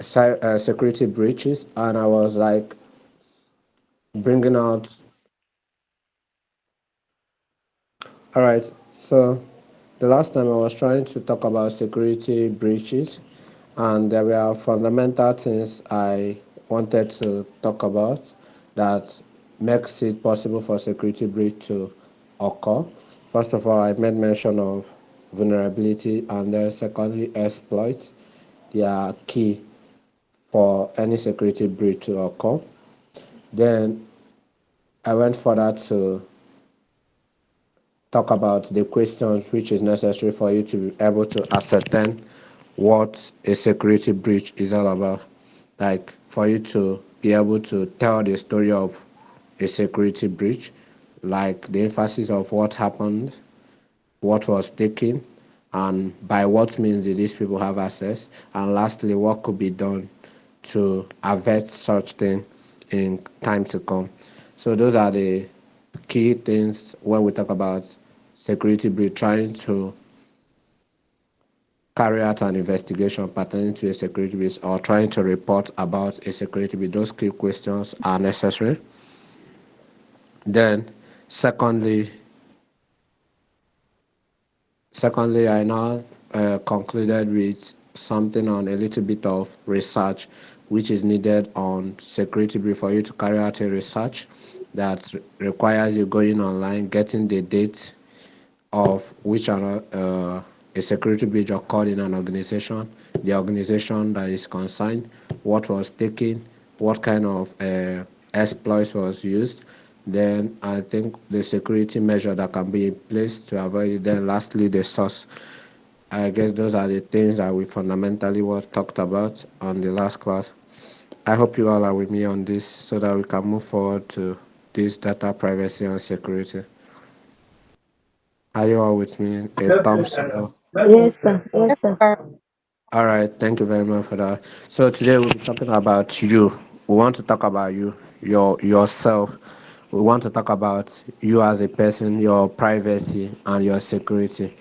security breaches, and I was like bringing out. All right, so the last time I was trying to talk about security breaches, and there were fundamental things I wanted to talk about that makes it possible for security breach to occur. First of all, I made mention of vulnerability, and then secondly, exploit. They are key for any security breach to occur. Then I went further to talk about the questions which is necessary for you to be able to ascertain what a security breach is all about. Like for you to be able to tell the story of a security breach, like the emphasis of what happened, what was taken, and by what means did these people have access, and lastly, what could be done to avert such thing in time to come. So those are the key things when we talk about security breach, trying to carry out an investigation pertaining to a security breach or trying to report about a security breach. Those key questions are necessary. Then, secondly, I now concluded with something on a little bit of research which is needed on security breach for you to carry out a research that requires you going online, getting the date of which are a security breach occurred in an organization, the organization that is concerned, what was taken, what kind of exploits was used. Then I think the security measure that can be in place to avoid it. Then lastly, the source. I guess those are the things that we fundamentally were talked about on the last class. I hope you all are with me on this so that we can move forward to this data privacy and security. Are you all with me? A thumbs up. Yes, sir. Yes, sir. All right, thank you very much for that. So today we'll be talking about you. We want to talk about you, yourself. We want to talk about you as a person, your privacy and your security.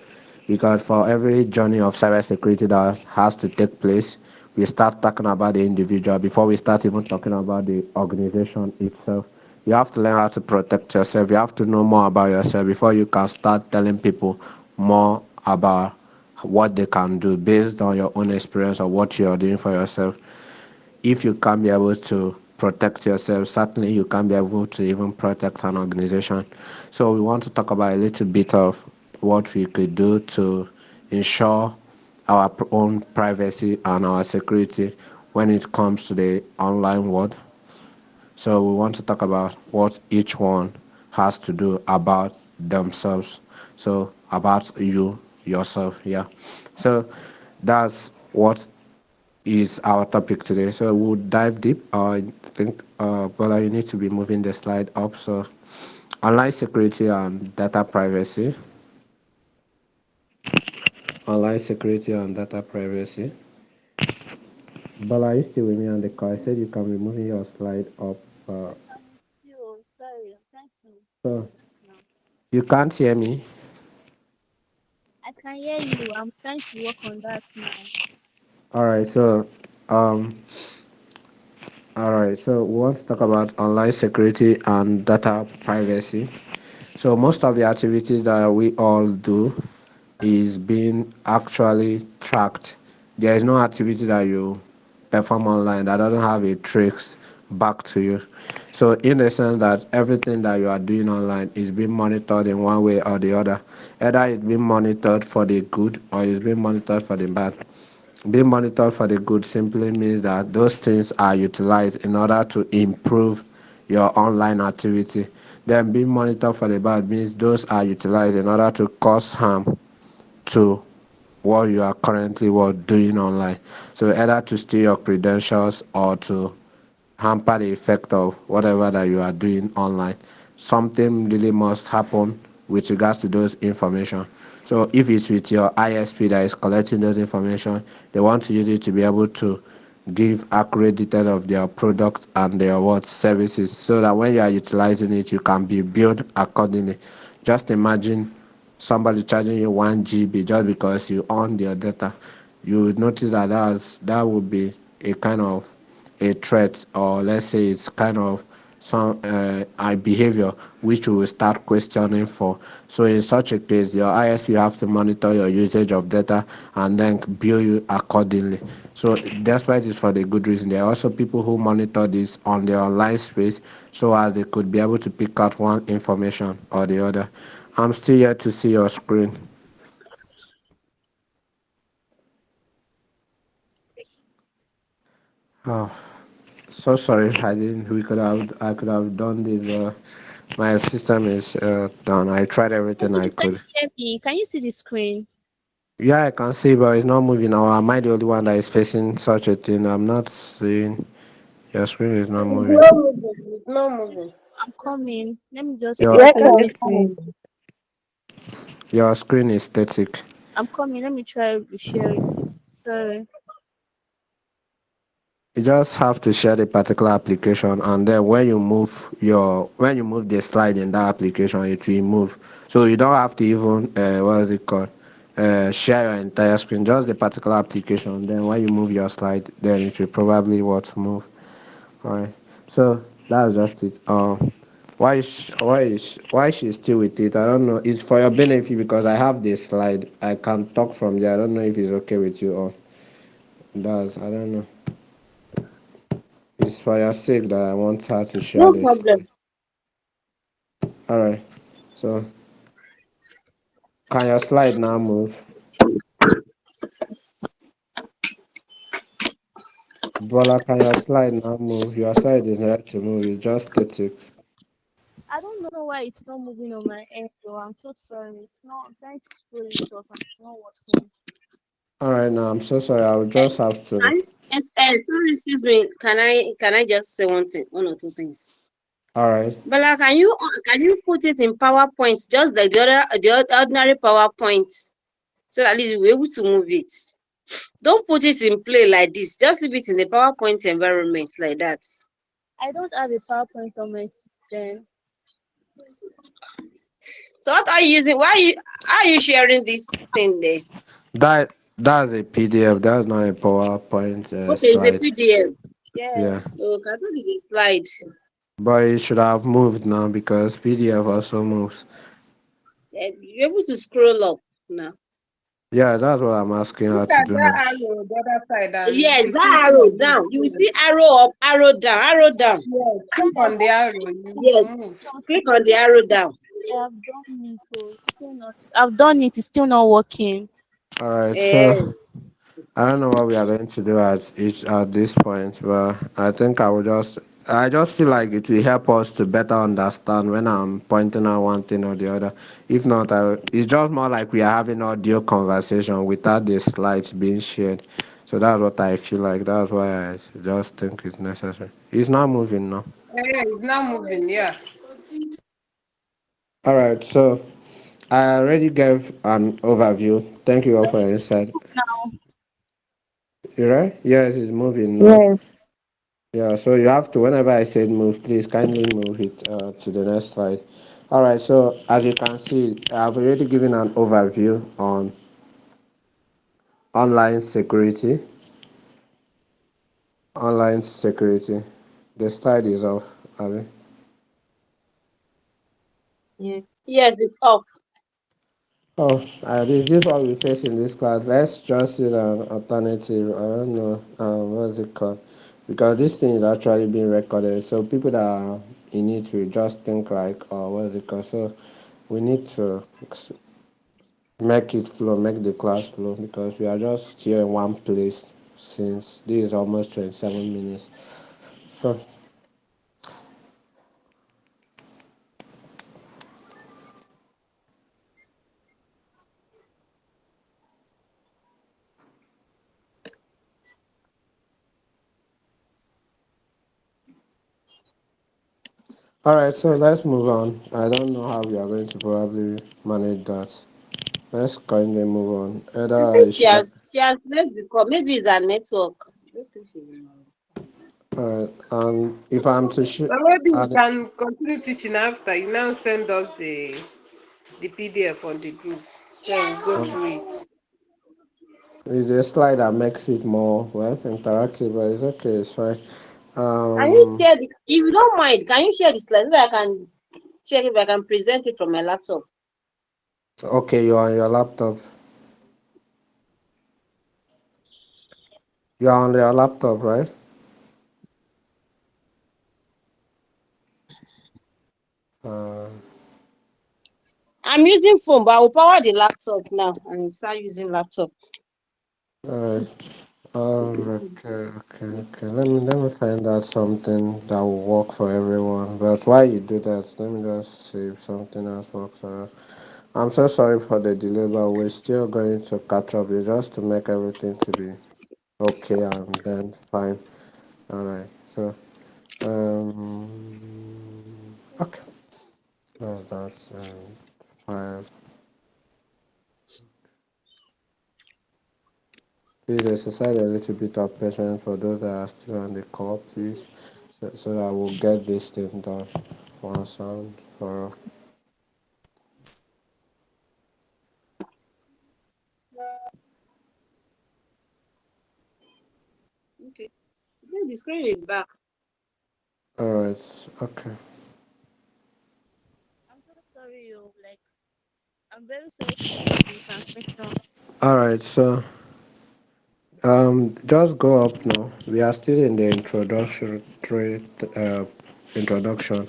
Because for every journey of cybersecurity that has to take place, we start talking about the individual before we start even talking about the organization itself. You have to learn how to protect yourself. You have to know more about yourself before you can start telling people more about what they can do based on your own experience or what you are doing for yourself. If you can't be able to protect yourself, certainly you can't be able to even protect an organization. So we want to talk about a little bit of what we could do to ensure our own privacy and our security when it comes to the online world. So we want to talk about what each one has to do about themselves. So about you yourself, yeah. So that's what is our topic today. So we'll dive deep. I think, Bola, you need to be moving the slide up. So online security and data privacy. Online security and data privacy. Bola, are you still with me on the call? I said you can be moving your slide up. Uh, Oh, sorry. I'm trying to so do that now. you can't hear me. I can hear you. I'm trying to work on that now. All right. Um, we want to talk about online security and data privacy. So most of the activities that we all do is being actually tracked. There is no activity that you perform online that doesn't have a trace back to you. So in the sense that everything that you are doing online is being monitored in one way or the other. Either it's being monitored for the good or it's being monitored for the bad. Being monitored for the good simply means that those things are utilized in order to improve your online activity. Then being monitored for the bad means those are utilized in order to cause harm to what you are currently doing online. So either to steal your credentials or to hamper the effect of whatever that you are doing online. Something really must happen with regards to those information. So if it's with your ISP that is collecting those information, they want to use it to be able to give accurate details of their product and their what services so that when you are utilizing it, you can be billed accordingly. Just imagine somebody charging you 1 GB just because you own their data. You would notice that that would be a kind of a threat, or let's say it's kind of some a behavior which we will start questioning for. So in such a case, your ISP have to monitor your usage of data and then bill you accordingly. So despite it's for the good reason, there are also people who monitor this on the online space so as they could be able to pick out one information or the other. I'm still here to see your screen. Oh, so sorry. I didn't. We could have. I could have done this, but my system is done. I tried everything I Please, can could. you hear me? Can you see the screen? Yeah, I can see, but it's not moving. Or am I the only one that is facing such a thing? I'm not seeing. Your screen is not It's moving. not moving. It's not moving. I'm coming. Let me just Your share Where the can Yes, you it's not see? screen. moving. your screen is static. I'm coming. Let me try to share it. Sorry. You just have to share the particular application, and then when you move the slide in that application, it will move. So you don't have to even what is it called? Share your entire screen, just the particular application. Then when you move your slide, then it will probably what move. All right. So that's just it. Why she's still with it? I don't know. It's for your benefit because I have this slide. I can talk from there. I don't know if it's okay with you or does. I don't know. It's for your sake that I want her to share No this problem. slide. All right. So can your slide now move? Bola, can your slide now move? Your slide is not to move. It's just static. I don't know why it's not moving on my end, though. I'm so sorry. It's not. I'm trying to scroll it up and it's not working. All right. Now I'm so sorry. I will just have to. Yes, sorry, excuse me. Can I just say one or two things? All right. Bella, can you put it in PowerPoint, just like the ordinary PowerPoint, so at least we're able to move it. Don't put it in play like this. Just leave it in the PowerPoint environment like that. I don't have a PowerPoint on my system. So what are you using? How are you sharing this thing there? That's a PDF. That's not a PowerPoint Okay, it's a slide. PDF. Yeah. Yeah. Okay, I thought it's a slide. But it should have moved now because PDF also moves. You're able to scroll up now. Yeah, that's what I'm asking Look her to at do that now. arrow, the other side, and Yes, the that thinking arrow of it. down. You will see arrow up, arrow down, arrow down. Yeah, click Yeah, on the arrow, you will Yes, move. click on the arrow down. I've done it. So it's still not. I've done it. It's still not working. All right. So Eh, I don't know what we are going to do at this point, but I think I just feel like it will help us to better understand when I'm pointing out one thing or the other. If not, it's just more like we are having audio conversation without the slides being shared. So that's what I feel like. That's why I just think it's necessary. It's not moving now. Yeah, it's not moving. Yeah. All right. So I already gave an overview. Thank you all So for your insight. now, You right? Yes, it's moving now. Yes. Yeah, so you have to, whenever I said move, please kindly move it to the next slide. All right, so as you can see, I've already given an overview on online security. Online security. The slide is off, Abby. yeah. yes, it's off. Oh, this what we face in this class. Let's just see an alternative. I don't know, what's it called? Because this thing is actually being recorded. So people that are in it will just think like, oh, what's it called? So we need to make it flow, make the class flow because we are just here in one place since this is almost 27 minutes. So, all right, so let's move on. I don't know how we are going to probably manage that. Let's kindly move on. I Either I think she share. has she has left the call. Maybe it's her network. I don't think she's in All right, and if I'm to share, But maybe you and can continue teaching after. You now send us the PDF on the group. Then we'll go um, through it. It's a slide that makes it more well interactive, but it's okay. It's fine. Can you Um. share this? If you don't mind, can you share the slide so that I can check if I can present it from my laptop? Okay, you're on your laptop. You're on your laptop, right? Uh, I'm using phone, but I will power the laptop now and start using laptop. alright. Okay. Let me find out something that will work for everyone. But while you do that, let me just see if something else works. I'm so sorry for the delay, but we're still going to catch up. It's just to make everything to be okay and then fine. Alright. So okay. That's five. Please exercise a little bit of patience for those that are still on the call, please, so that we'll get this thing done once and for all. Okay. Yeah, the screen is back. Alright, okay. I'm so sorry, you like I'm very sorry for the transmission. Alright, so just go up now. We are still in the uh, introduction.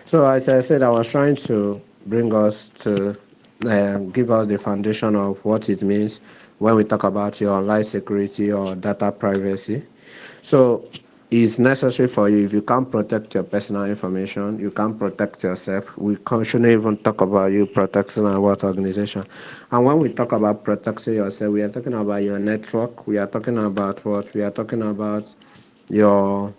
So as I said, I was trying to bring us to give us the foundation of what it means when we talk about your online security or data privacy. So it's necessary for you. If you can't protect your personal information, you can't protect yourself. Shouldn't even talk about you protecting our what organization. And when we talk about protecting yourself, we are talking about your network. We are talking about what? We are talking about your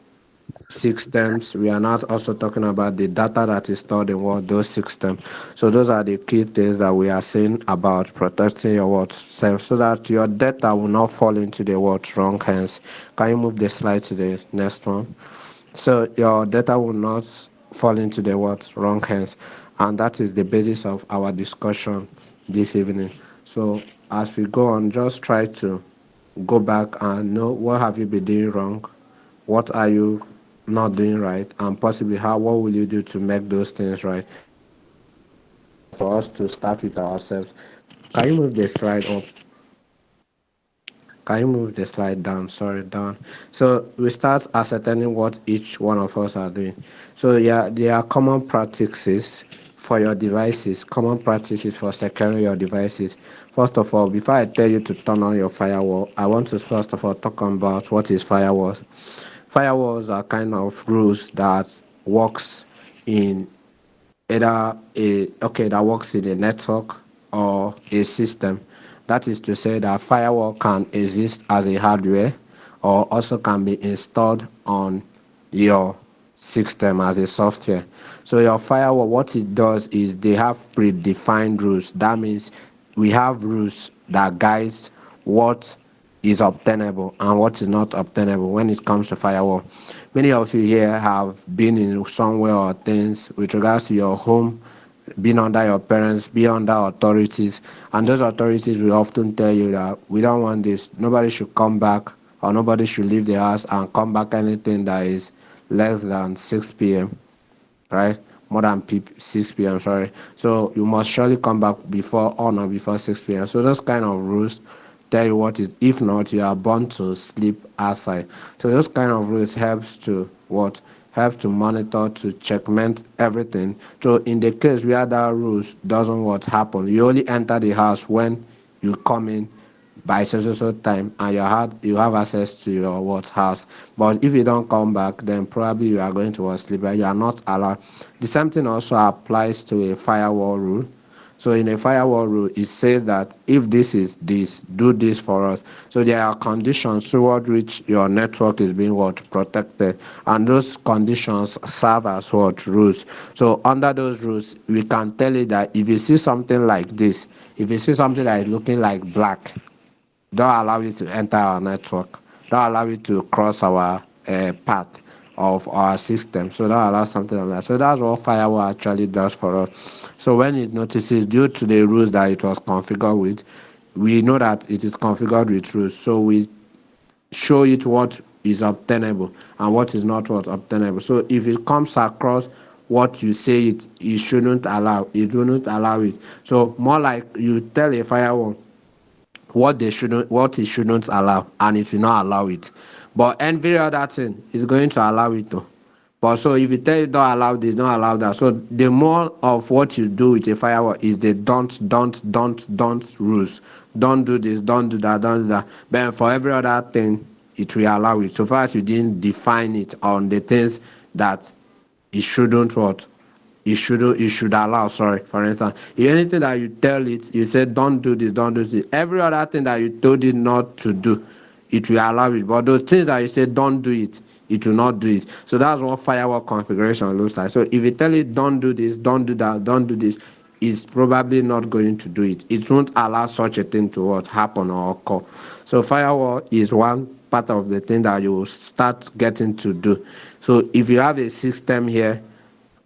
systems. We are not also talking about the data that is stored in what those systems. So those are the key things that we are saying about protecting your what self, so that your data will not fall into the what wrong hands. Can you move the slide to the next one? So your data will not fall into the what wrong hands, and that is the basis of our discussion this evening. So as we go on, just try to go back and know what have you been doing wrong, what are you not doing right, and possibly how what will you do to make those things right. So it's very important for us to start with ourselves. Can you move the slide up? Can you move the slide down? Sorry, down. So we start ascertaining what each one of us are doing. So yeah, there are common practices for your devices, common practices for securing your devices. First of all, before I tell you to turn on your firewall, I want to first of all talk about what is firewalls. Firewalls are kind of rules that works in either that works in a network or a system. That is to say that firewall can exist as a hardware or also can be installed on your system as a software. So your firewall, what it does is they have predefined rules. That means we have rules that guides what is obtainable and what is not obtainable when it comes to firewall. Many of you here have been in somewhere or things with regards to your home, being under your parents, being under authorities, and those authorities will often tell you that we don't want this. Nobody should come back or nobody should leave the house and come back anything that is less than 6 p.m., right? More than 6 p.m. Sorry. So you must surely come back before or not before 6 p.m. So those kind of rules tell you what is. If not, you are born to sleep outside. So those kind of rules helps to what helps to monitor to checkmate everything. So in the case where that rules doesn't what happen, you only enter the house when you come in by so time and you have access to your what house. But if you don't come back, then probably you are going to sleep and you are not allowed. The same thing also applies to a firewall rule. So in a firewall rule, it says that if this is this, do this for us. So there are conditions toward which your network is being what protected, and those conditions serve as what rules. So under those rules, we can tell you that if you see something like this, if you see something that is looking like black, don't allow it to enter our network. Don't allow it to cross our path of our system. So don't allow something like that. So that's what firewall actually does for us. So when it notices due to the rules that it was configured with, we know that it is configured with rules, so we show it what is obtainable and what is not what obtainable. So if it comes across what you say it shouldn't allow, it will not allow it. So more like you tell a firewall what it shouldn't allow, and it will not allow it. But every other thing is going to allow it to. But so if you tell it don't allow this, don't allow that. So the more of what you do with a firewall is the don't rules. Don't do this, don't do that, don't do that. But for every other thing, it will allow it. So far as you didn't define it on the things that it shouldn't what it should allow. Sorry, for instance, if anything that you tell it, you say don't do this, don't do this, every other thing that you told it not to do, it will allow it. But those things that you say don't do it, it will not do it. So that's what firewall configuration looks like. So if you tell it don't do this, don't do that, don't do this, it's probably not going to do it. It won't allow such a thing to what happen or occur. So firewall is one part of the thing that you will start getting to do. So if you have a system here,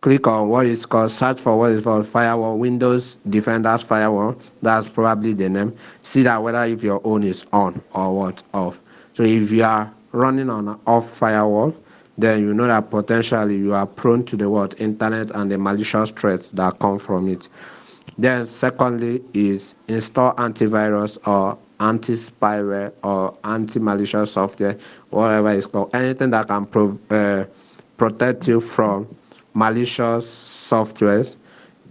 click on what is called, search for what is called firewall, Windows Defenders Firewall. That's probably the name. See that whether if your own is on or what off. So if you are running on an off firewall, then you know that potentially you are prone to the what internet and the malicious threats that come from it. Then secondly is install antivirus or anti-spyware or anti-malicious software, whatever it's called. Anything that can protect you from malicious softwares,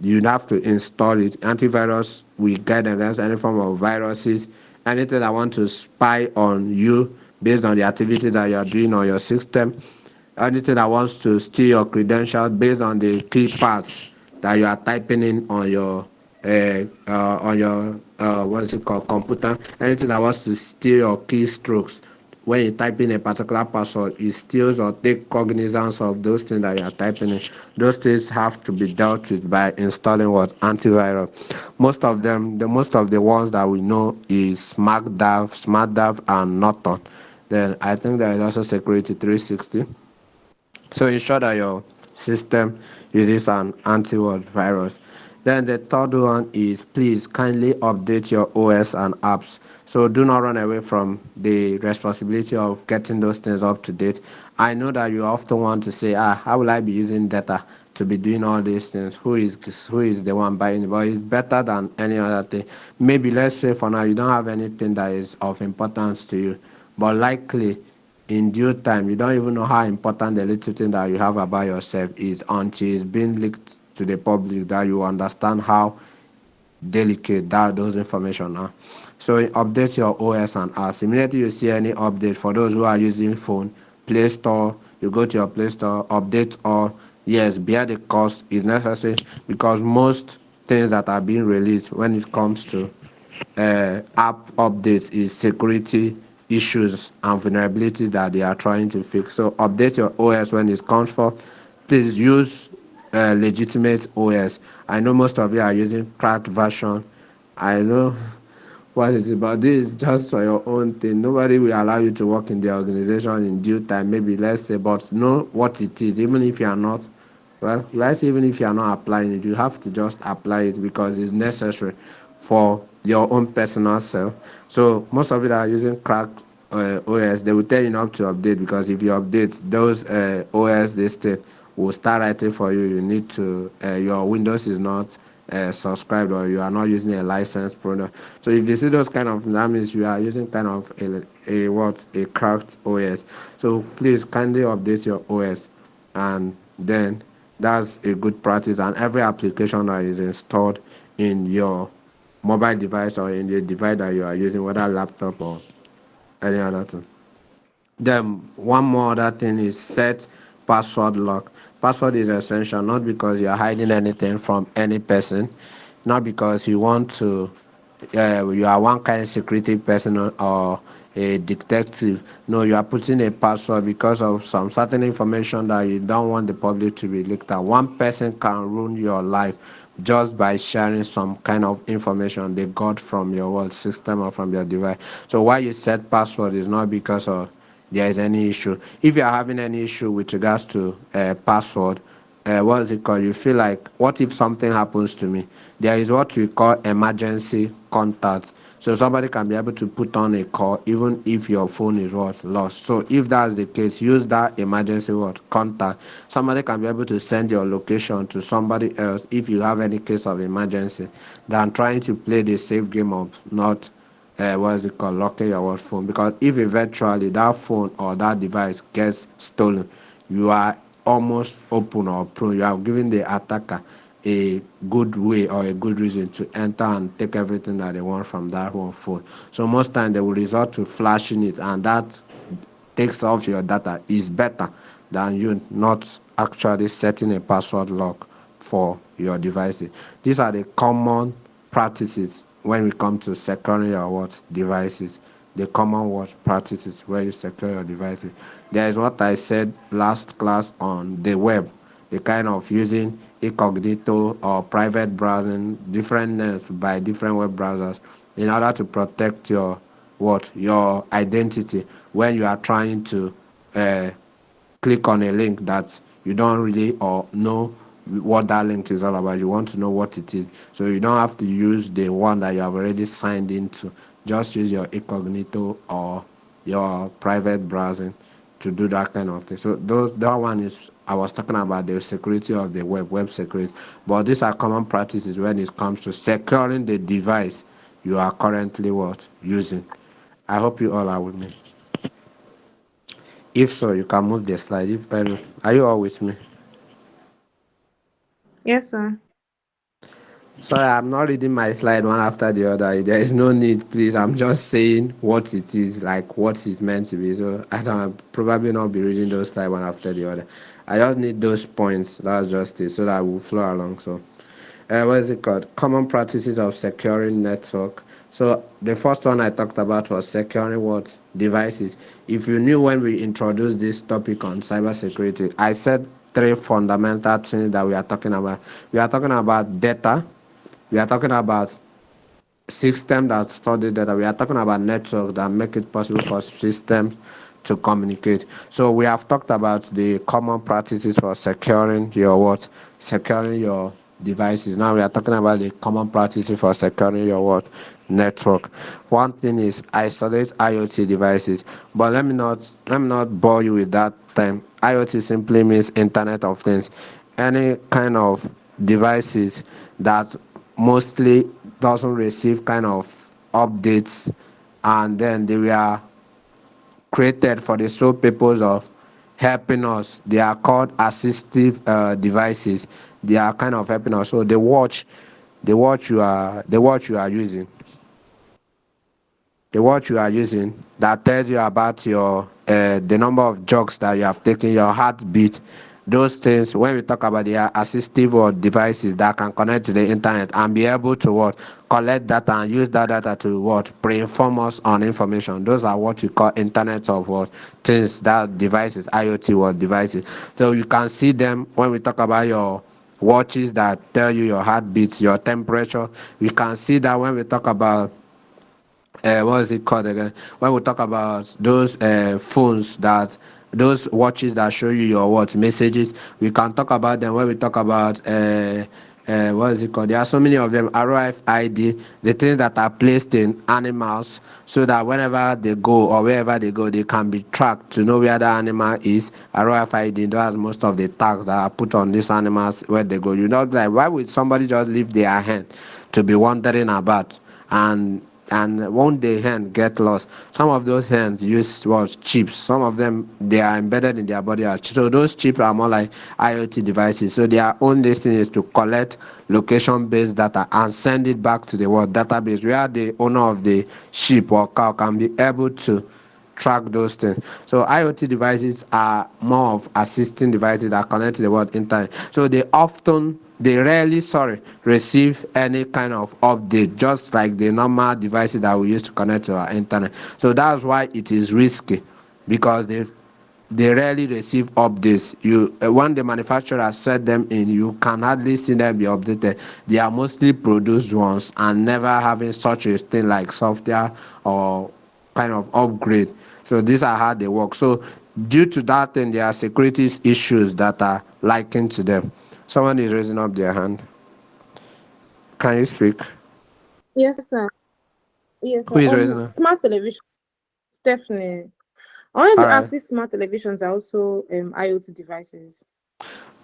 you have to install it. Antivirus we guide against any form of viruses, anything that want to spy on you based on the activity that you are doing on your system, anything that wants to steal your credentials based on the key paths that you are typing in on your what is it called, computer, anything that wants to steal your keystrokes when you type in a particular password, it steals or take cognizance of those things that you are typing in. Those things have to be dealt with by installing what antivirus. Most of them, the most of the ones that we know is SmartDAV, and Norton. Then I think there is also Security 360. So ensure that your system uses an antivirus. Then the third one is please kindly update your OS and apps. So do not run away from the responsibility of getting those things up to date. I know that you often want to say, how will I be using data to be doing all these things? Who is the one buying it? But it's better than any other thing. Maybe let's say for now you don't have anything that is of importance to you, but likely in due time, you don't even know how important the little thing that you have about yourself is until it's being leaked to the public, that you understand how delicate that those information are. So update your OS and apps. Immediately you see any update, for those who are using phone, Play Store, you go to your Play Store, update all. Yes, bear the cost is necessary, because most things that are being released when it comes to app updates is security issues and vulnerabilities that they are trying to fix. So update your OS when it comes for. Please use legitimate OS. I know most of you are using cracked version. I know what is it, but this is just for your own thing. Nobody will allow you to work in the organization in due time, maybe let's say, but know what it is, even if you are not, well, let's even if you are not applying it, you have to just apply it because it's necessary for your own personal self. So most of you that are using cracked OS, they will tell you not to update, because if you update those OS, they state will start writing for you. You need to your Windows is not subscribed, or you are not using a licensed product. So if you see those kind of, that means you are using kind of a cracked OS. So please kindly update your OS, and then that's a good practice. And every application that is installed in your mobile device or in the device that you are using, whether laptop or any other thing. Then one more other thing is set password lock. Password is essential, not because you are hiding anything from any person, not because you want to you are one kind of security person or a detective. No, you are putting a password because of some certain information that you don't want the public to be leaked out. One person can ruin your life just by sharing some kind of information they got from your world system or from your device. So why you set password is not because of there is any issue. If you are having any issue with regards to password, what is it called? You feel like, what if something happens to me? There is what we call emergency contact. So somebody can be able to put on a call even if your phone is what lost. So if that's the case, use that emergency what contact. Somebody can be able to send your location to somebody else if you have any case of emergency, than trying to play the safe game of not what is it called, locking your work phone. Because if eventually that phone or that device gets stolen, you are almost open or prone. You have given the attacker a good way or a good reason to enter and take everything that they want from that one phone. So most time they will resort to flashing it, and that takes off your data is better than you not actually setting a password lock for your devices. These are the common practices when we come to securing your what devices. The common what practices where you secure your devices. There is what I said last class on the web, the kind of using incognito or private browsing, different names by different web browsers in order to protect your identity when you are trying to uh, click on a link that you don't really or know what that link is all about. You want to know what it is, so you don't have to use the one that you have already signed into. Just use your incognito or your private browsing to do that kind of thing. So that one is, I was talking about the security of the web security. But these are common practices when it comes to securing the device you are currently what using. I hope you all are with me. If so, you can move the slide. If are you all with me? Yes, sir. Sorry, I'm not reading my slide one after the other. There is no need, please. I'm just saying what it is, like what it's meant to be. So I don't probably not be reading those slides one after the other. I just need those points. That's just it, so that we'll flow along. So what is it called? Common practices of securing network. So the first one I talked about was securing what devices. If you knew when we introduced this topic on cybersecurity, I said three fundamental things that we are talking about. We are talking about data. We are talking about system that store the data. We are talking about networks that make it possible for systems to communicate. So we have talked about the common practices for securing your what? Securing your devices. Now we are talking about the common practices for securing your what? Network. One thing is isolate IoT devices. But let me not bore you with that term. IoT simply means Internet of Things. Any kind of devices that mostly doesn't receive kind of updates, and then they were created for the sole purpose of helping us. They are called assistive devices. They are kind of helping us. So the watch you are using, that tells you about your the number of jogs that you have taken, your heartbeat, those things. When we talk about the assistive or devices that can connect to the internet and be able to what collect data and use that data to what pre-inform us on information, those are what we call internet of what things, that devices, IoT or devices. So you can see them when we talk about your watches that tell you your heartbeat, your temperature. We can see that when we talk about what is it called again? When we talk about those phones that those watches that show you your what messages, we can talk about them when we talk about what is it called? There are so many of them. RFID, the things that are placed in animals, so that whenever they go or wherever they go, they can be tracked to know where the animal is. RFID does most of the tags that are put on these animals where they go. You know, like why would somebody just leave their hand to be wandering about? And won't the hand get lost? Some of those hands use was chips. Some of them they are embedded in their body as chips. So those chips are more like IoT devices. So their only thing is to collect location-based data and send it back to the world database where the owner of the sheep or cow can be able to track those things. So IoT devices are more of assisting devices that connect to the world internet. So they rarely, receive any kind of update, just like the normal devices that we use to connect to our internet. So that's why it is risky, because they rarely receive updates. You when the manufacturer set them in, you can hardly see them be updated. They are mostly produced ones and never having such a thing like software or kind of upgrade. So these are how they work. So due to that, then there are security issues that are likened to them. Someone is raising up their hand. Can you speak? Yes, sir. Yes, Who is raising her? smart television. Definitely. I wanted All to right. ask if smart televisions are also IoT devices.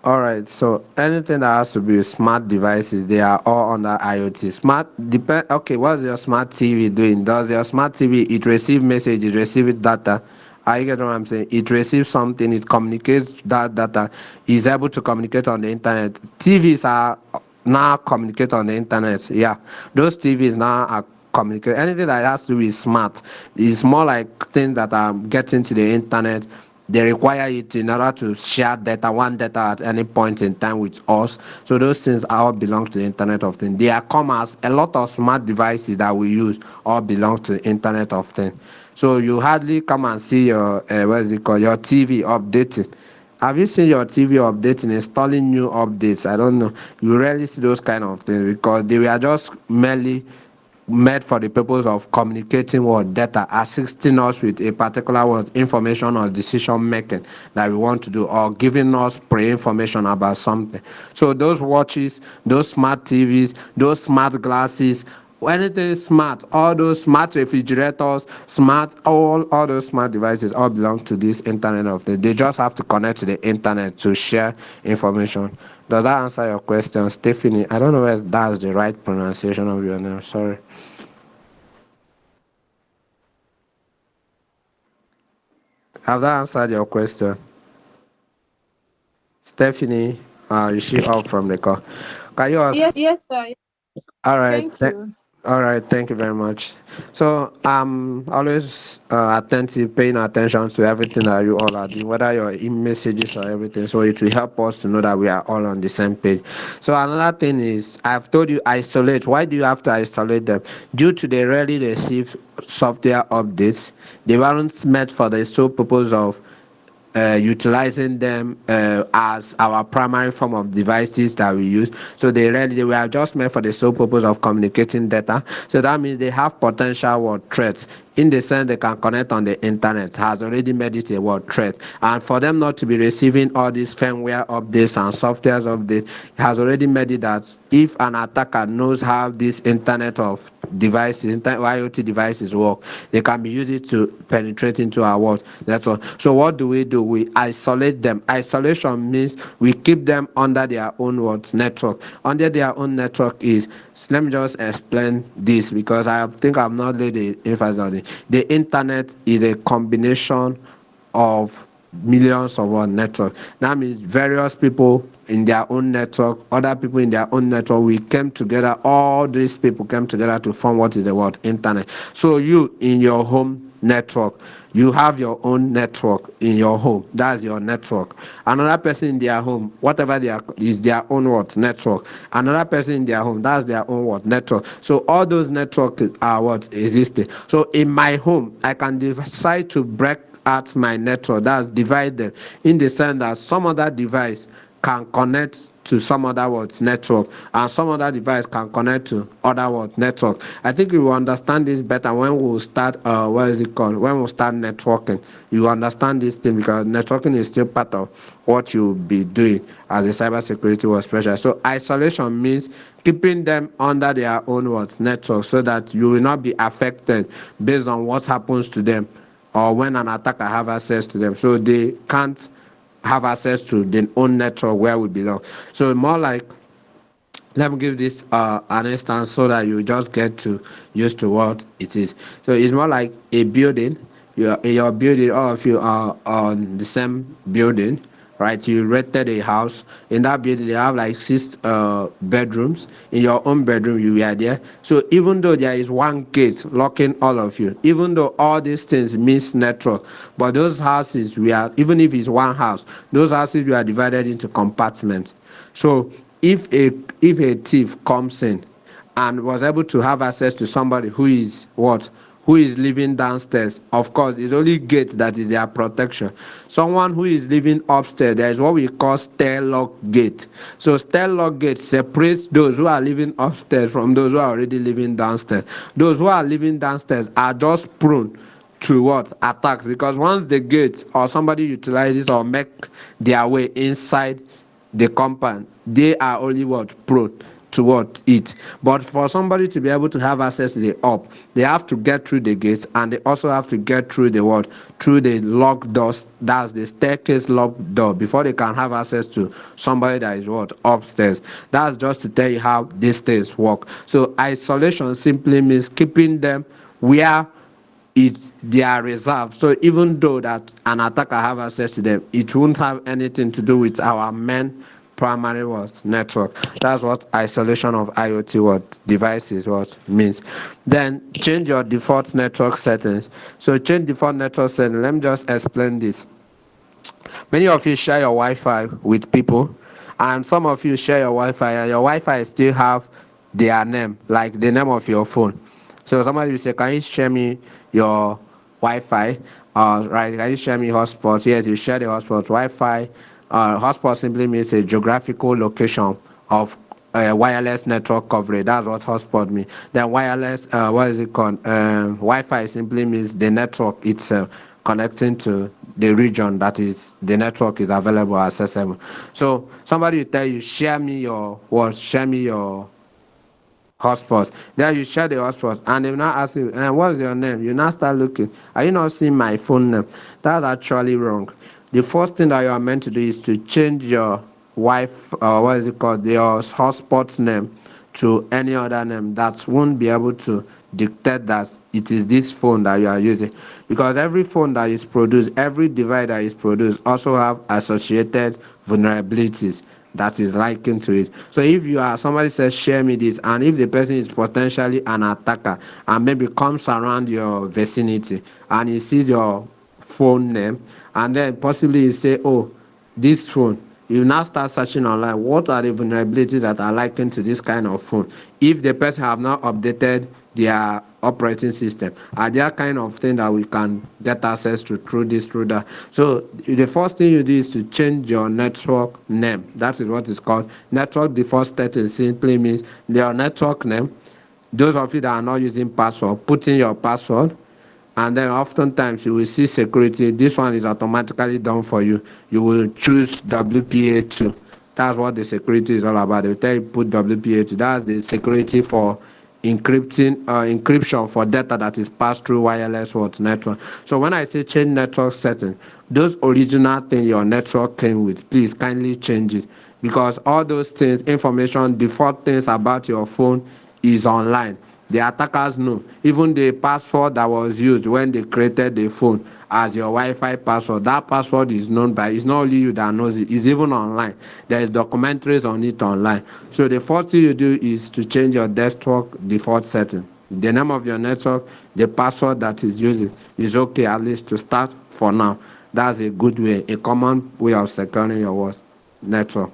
All right, so anything that has to be with smart devices, they are all under IoT. Smart depend. Okay, what's your smart TV doing? Does your smart TV it receive messages, receive data? Are you getting what I'm saying? It receives something, it communicates that data, is able to communicate on the internet. TVs are now communicate on the internet. Yeah, those TVs now are communicate. Anything that has to do with smart is more like things that are getting to the internet. They require it in order to share data, one data at any point in time with us. So those things all belong to the Internet of Things. They are come as a lot of smart devices that we use all belong to the Internet of Things. So you hardly come and see your what is it called, your TV updating. Have you seen your TV updating, installing new updates? I don't know. You rarely see those kind of things because they were just merely made for the purpose of communicating what data, assisting us with a particular what information or decision making that we want to do, or giving us pre-information about something. So those watches, those smart TVs, those smart glasses, anything smart, all those smart refrigerators, smart, all those smart devices all belong to this Internet of Things. They just have to connect to the internet to share information. Does that answer your question, Stephanie? I don't know if that's the right pronunciation of your name. Sorry. Have that answered your question? Stephanie, is she off from the call? Can you ask? Yes, sir. All right. Thank you. All right. Thank you very much. So I'm always attentive, paying attention to everything that you all are doing, whether your messages or everything. So it will help us to know that we are all on the same page. So another thing is, I've told you isolate. Why do you have to isolate them? Due to they rarely receive software updates. They weren't meant for the sole purpose of utilizing them as our primary form of devices that we use. So they were just meant for the sole purpose of communicating data. So that means they have potential word threats. In the sense they can connect on the internet has already made it a word threat. And for them not to be receiving all these firmware updates and software updates has already made it that if an attacker knows how this internet of devices, IoT devices work, they can be used to penetrate into our world. That's all. So what do? We isolate them. Isolation means we keep them under their own what network. Under their own network is, so let me just explain this because I think I've not laid the emphasis on it. The internet is a combination of millions of our network. That means various people in their own network, other people in their own network. We came together. All these people came together to form what is the word internet. So you in your home network, you have your own network in your home. That's your network. Another person in their home, whatever their is their own what network. Another person in their home, that's their own what network. So all those networks are what existing. So in my home, I can decide to break at my network, that's divide them, in the sense that some other device can connect to some other words network, and some other device can connect to other words network. I think we will understand this better when we start what is it called, when we start networking. You understand this thing because networking is still part of what you'll be doing as a cybersecurity was special. So isolation means keeping them under their own words network so that you will not be affected based on what happens to them or when an attacker have access to them, so they can't have access to their own network where we belong. So more like, let me give this an instance so that you just get to used to what it is. So it's more like a building. You're in your building, all of you are on the same building, right? You rented a house. In that building, they have like six bedrooms. In your own bedroom, you are there. So even though there is one gate locking all of you, even though all these things means network, but those houses we are, even if it's one house, those houses we are divided into compartments. So if a thief comes in and was able to have access to somebody who is what, who is living downstairs, of course it's only gate that is their protection. Someone who is living upstairs, there is what we call stair lock gate. So stair lock gate separates those who are living upstairs from those who are already living downstairs. Those who are living downstairs are just prone to what attacks, because once the gate or somebody utilizes or make their way inside the compound, they are only what prone to what it. But for somebody to be able to have access to the up, they have to get through the gates, and they also have to get through the what, through the locked doors. That's the staircase locked door before they can have access to somebody that is what, upstairs. That's just to tell you how these things work. So isolation simply means keeping them where they are reserved. So even though that an attacker have access to them, it won't have anything to do with our main primary what, network. That's what isolation of IoT what devices what means. Then change your default network settings. So change default network settings. Let me just explain this. Many of you share your Wi-Fi with people, and some of you share your Wi-Fi, and your Wi-Fi still have their name, like the name of your phone. So somebody will say, "Can you share me your Wi-Fi?" Right? Can you share me hotspot? Yes, you share the hotspot. Wi-Fi. Hotspot simply means a geographical location of wireless network coverage. That's what hotspot means. Then wireless, what is it called? Wi-Fi simply means the network itself connecting to the region that is the network is available, accessible. So somebody will tell you, share me your what? Share me your hotspots. Then you share the hotspots, and they will now ask you, what's your name? You now start looking. Are you not seeing my phone name? That's actually wrong. The first thing that you are meant to do is to change your wife, what is it called, your hotspot's name to any other name that won't be able to dictate that it is this phone that you are using, because every phone that is produced, every device that is produced also have associated vulnerabilities that is likened to it. So if you are somebody says share me this, and if the person is potentially an attacker and maybe comes around your vicinity and he sees your phone name, and then possibly you say, oh, this phone, you now start searching online, what are the vulnerabilities that are likened to this kind of phone? If the person have not updated their operating system, are there kind of thing that we can get access to through this, through that? So the first thing you do is to change your network name. That is what is called network default setting. Simply means your network name. Those of you that are not using password, put in your password, and then oftentimes you will see security. This one is automatically done for you. You will choose WPA2. That's what the security is all about. They will tell you put WPA2. That's the security for encryption for data that is passed through wireless what network. So when I say change network setting, those original things your network came with, please kindly change it, because all those things, information, default things about your phone is online. The attackers know. Even the password that was used when they created the phone as your Wi-Fi password, that password is known by, it's not only you that knows it, it's even online. There is documentaries on it online. So the first thing you do is to change your desktop default setting. The name of your network, the password that is used is okay, at least to start for now. That's a good way, a common way of securing your network.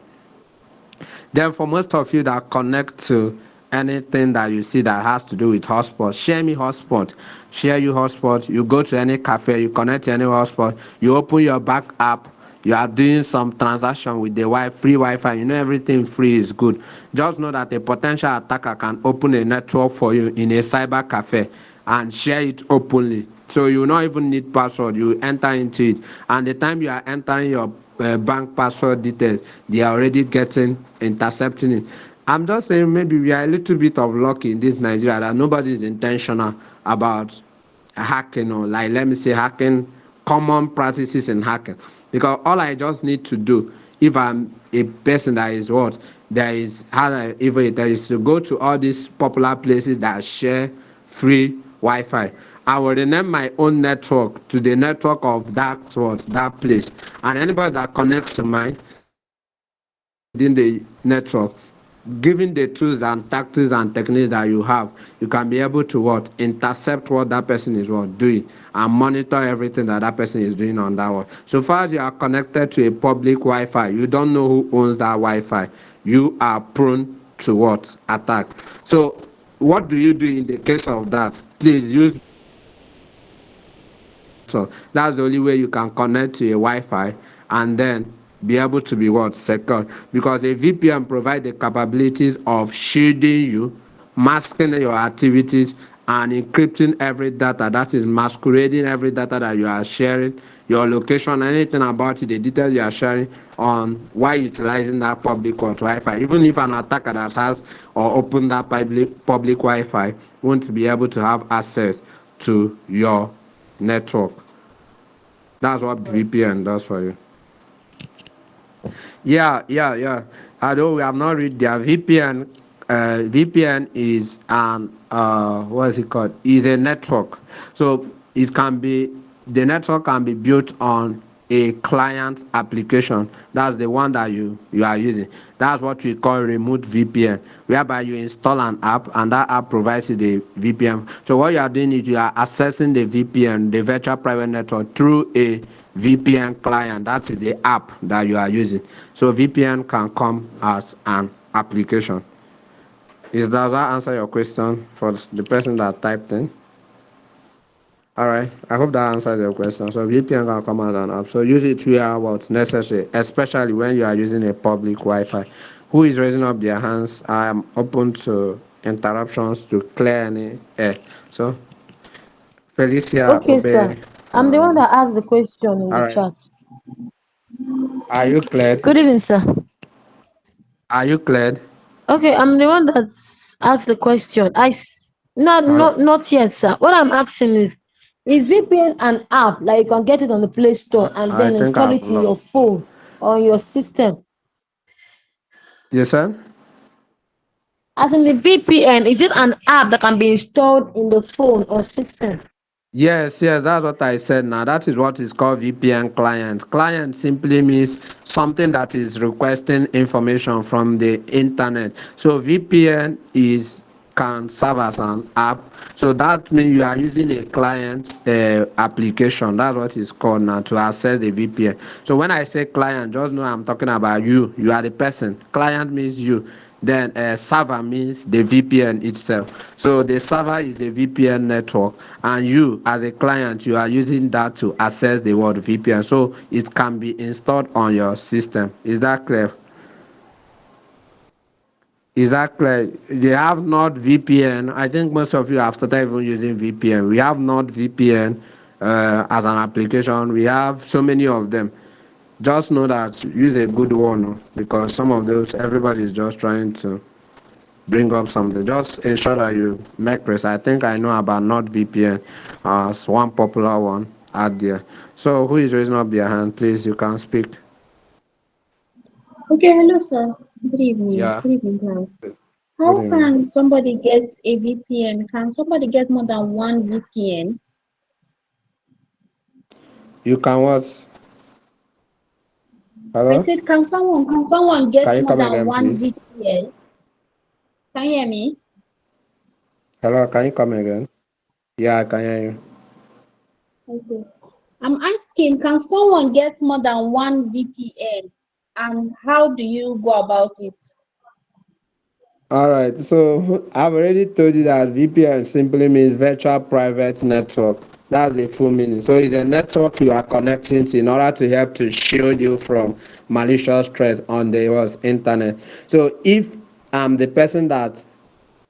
Then for most of you that connect to anything that you see that has to do with hotspot, share me hotspot, share you hotspot. You go to any cafe, you connect to any hotspot, you open your back app, you are doing some transaction with the free Wi-Fi. You know everything free is good. Just know that a potential attacker can open a network for you in a cyber cafe and share it openly. So you not even need password. You enter into it, and the time you are entering your bank password details, they are already getting intercepting it. I'm just saying maybe we are a little bit of luck in this Nigeria that nobody is intentional about hacking, or like let me say hacking, common practices in hacking. Because all I just need to do, if I'm a person that is what, there is how I even there is to go to all these popular places that share free Wi-Fi. I will rename my own network to the network of that place, and anybody that connects to mine within the network, given the tools and tactics and techniques that you have, you can be able to what, intercept what that person is what doing, and monitor everything that that person is doing on that one. So far as you are connected to a public Wi-Fi, you don't know who owns that Wi-Fi, you are prone to what, attack. So what do you do in the case of that? Please use. So that's the only way you can connect to a Wi-Fi and then be able to be what, secure, because a VPN provides the capabilities of shielding you, masking your activities, and encrypting every data, that is masquerading every data that you are sharing your location, anything about it, the details you are sharing on why utilizing that public Wi-Fi. Even if an attacker that has or open that public Wi-Fi won't be able to have access to your network. That's what VPN does for you. Yeah. Although we have not read their VPN, VPN is an what is it called? Is a network. So it can be the network can be built on a client application. That's the one that you are using. That's what we call remote VPN, whereby you install an app and that app provides you the VPN. So what you are doing is you are accessing the VPN, the virtual private network, through a VPN client. That is the app that you are using. So VPN can come as an application. Does that answer your question for the person that typed in? All right. I hope that answers your question. So VPN can come as an app. So use it where what's necessary, especially when you are using a public Wi-Fi. Who is raising up their hands? I am open to interruptions to clear any air. So Felicia Okay, sir. Obey. I'm the one that asked the question in All the right. chat. Are you cleared? Good evening, sir. Are you cleared? Okay, I'm the one that's asked the question. Not All not not yet, sir. What I'm asking is VPN an app like you can get it on the Play Store and I then think install I've it in your lost. phone or on your system? Yes, sir. As in the VPN, is it an app that can be installed in the phone or system? Yes, that's what I said now. That is what is called VPN client. Client simply means something that is requesting information from the internet. So VPN is can serve as an app. So that means you are using a client application. That's what it's called now to access the VPN. So when I say client, just know I'm talking about you. You are the person. Client means you. Then server means the VPN itself. So the server is the VPN network, and you as a client, you are using that to access the word VPN. So it can be installed on your system. Is that clear? Is that clear? They have NordVPN. I think most of you have started even using VPN. We have NordVPN as an application. We have so many of them. Just know that use a good one, because some of those everybody is just trying to bring up something. Just ensure that you make press. I think I know about NordVPN as one popular one out there. So who is raising up their hand? Please, you can speak. Okay, hello sir. Good evening. Yeah. Good evening, guys. Good How evening. can somebody get a VPN? Can somebody get more than one VPN? You can what? I Hello? said, can someone get Can you more come than again, one please? VPN? Can you hear me? Hello, can you come again? Yeah, I can hear you. Okay. I'm asking, can someone get more than one VPN? And how do you go about it? All right, so I've already told you that VPN simply means virtual private network. That's the full meaning. So it's a network you are connecting to in order to help to shield you from malicious threats on the internet. So if I'm the person that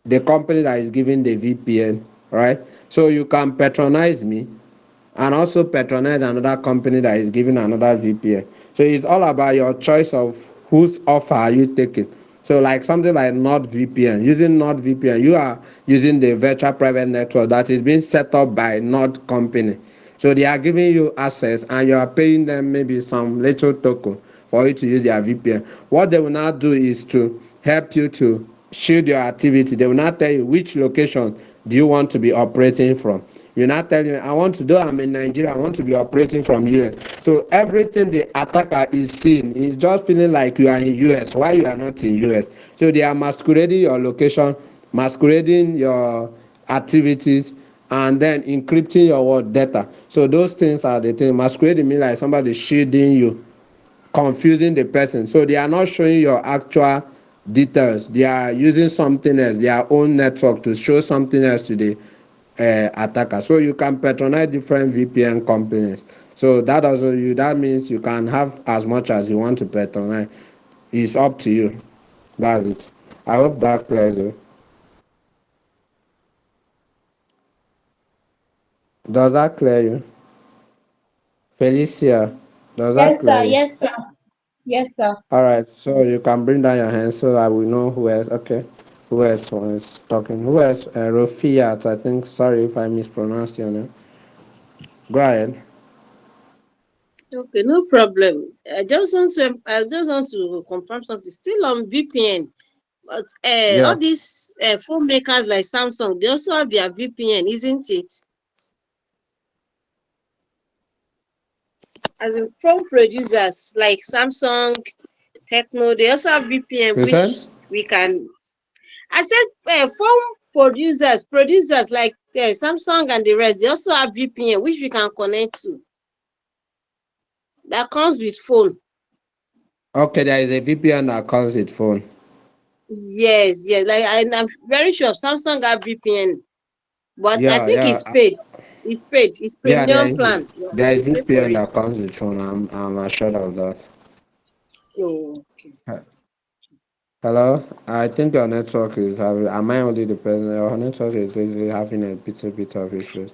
the company that is giving the VPN, right? So you can patronize me and also patronize another company that is giving another VPN. So it's all about your choice of whose offer are you taking. So like something like NordVPN, using NordVPN, you are using the virtual private network that is being set up by Nord company. So they are giving you access and you are paying them maybe some little token for you to use their VPN. What they will now do is to help you to shield your activity. They will not tell you which location do you want to be operating from. You not tell me I want to do. I'm in Nigeria. I want to be operating from US. So everything the attacker is seeing is just feeling like you are in US. Why you are not in US? So they are masquerading your location, masquerading your activities, and then encrypting your word data. So those things are the things. Masquerading mean like somebody shielding you, confusing the person. So they are not showing your actual details. They are using something else, their own network, to show something else to the attacker. So you can patronize different VPN companies. So that means you can have as much as you want to patronize. It's up to you. That's it. I hope that clears you. Does that clear you? Felicia, does that Yes, clear sir. you? Yes, sir. Yes, sir. All right, so you can bring down your hand so I will know who else. Okay, who else was talking? Who else? Rofiat, I think. Sorry if I mispronounced your name. Go ahead. Okay, no problem. I just want to confirm something. Still on VPN, but Yeah. all these phone makers like Samsung, they also have their VPN, isn't it? As in phone producers like Samsung, Techno, they also have VPN, You said? which we can. I said phone producers like Samsung and the rest, they also have VPN, which we can connect to. That comes with phone. Okay, there is a VPN that calls it phone. Yes, yes. Like I'm very sure Samsung have VPN, but I Yeah, think yeah, it's paid. It's paid. It's yeah. premium plan. You have There to is pay for VPN it. that comes with phone. I'm assured of that. Oh, okay. Hello, I think your network is having. Am I only the person? Your network is really having a bit of issues.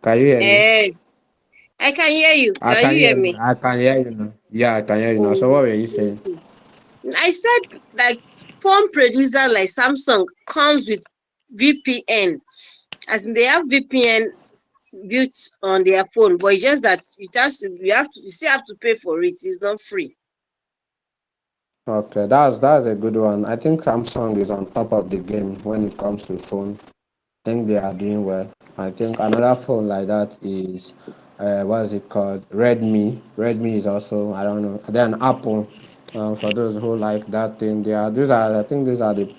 Can you hear me? Eh, I can hear you. I Can can you hear hear you. me? I can hear you now. Yeah, I can hear you now. So Oh, what were you saying? okay. I said like phone producer like Samsung comes with VPN, as in they have VPN built on their phone, but it's just that you still have to pay for it. It's not free. Okay, that's a good one. I think Samsung is on top of the game when it comes to phone. I think they are doing well. I think another phone like that is, what is it called? Redmi. Redmi is also, I don't know. Then Apple, for those who like that thing, I think these are the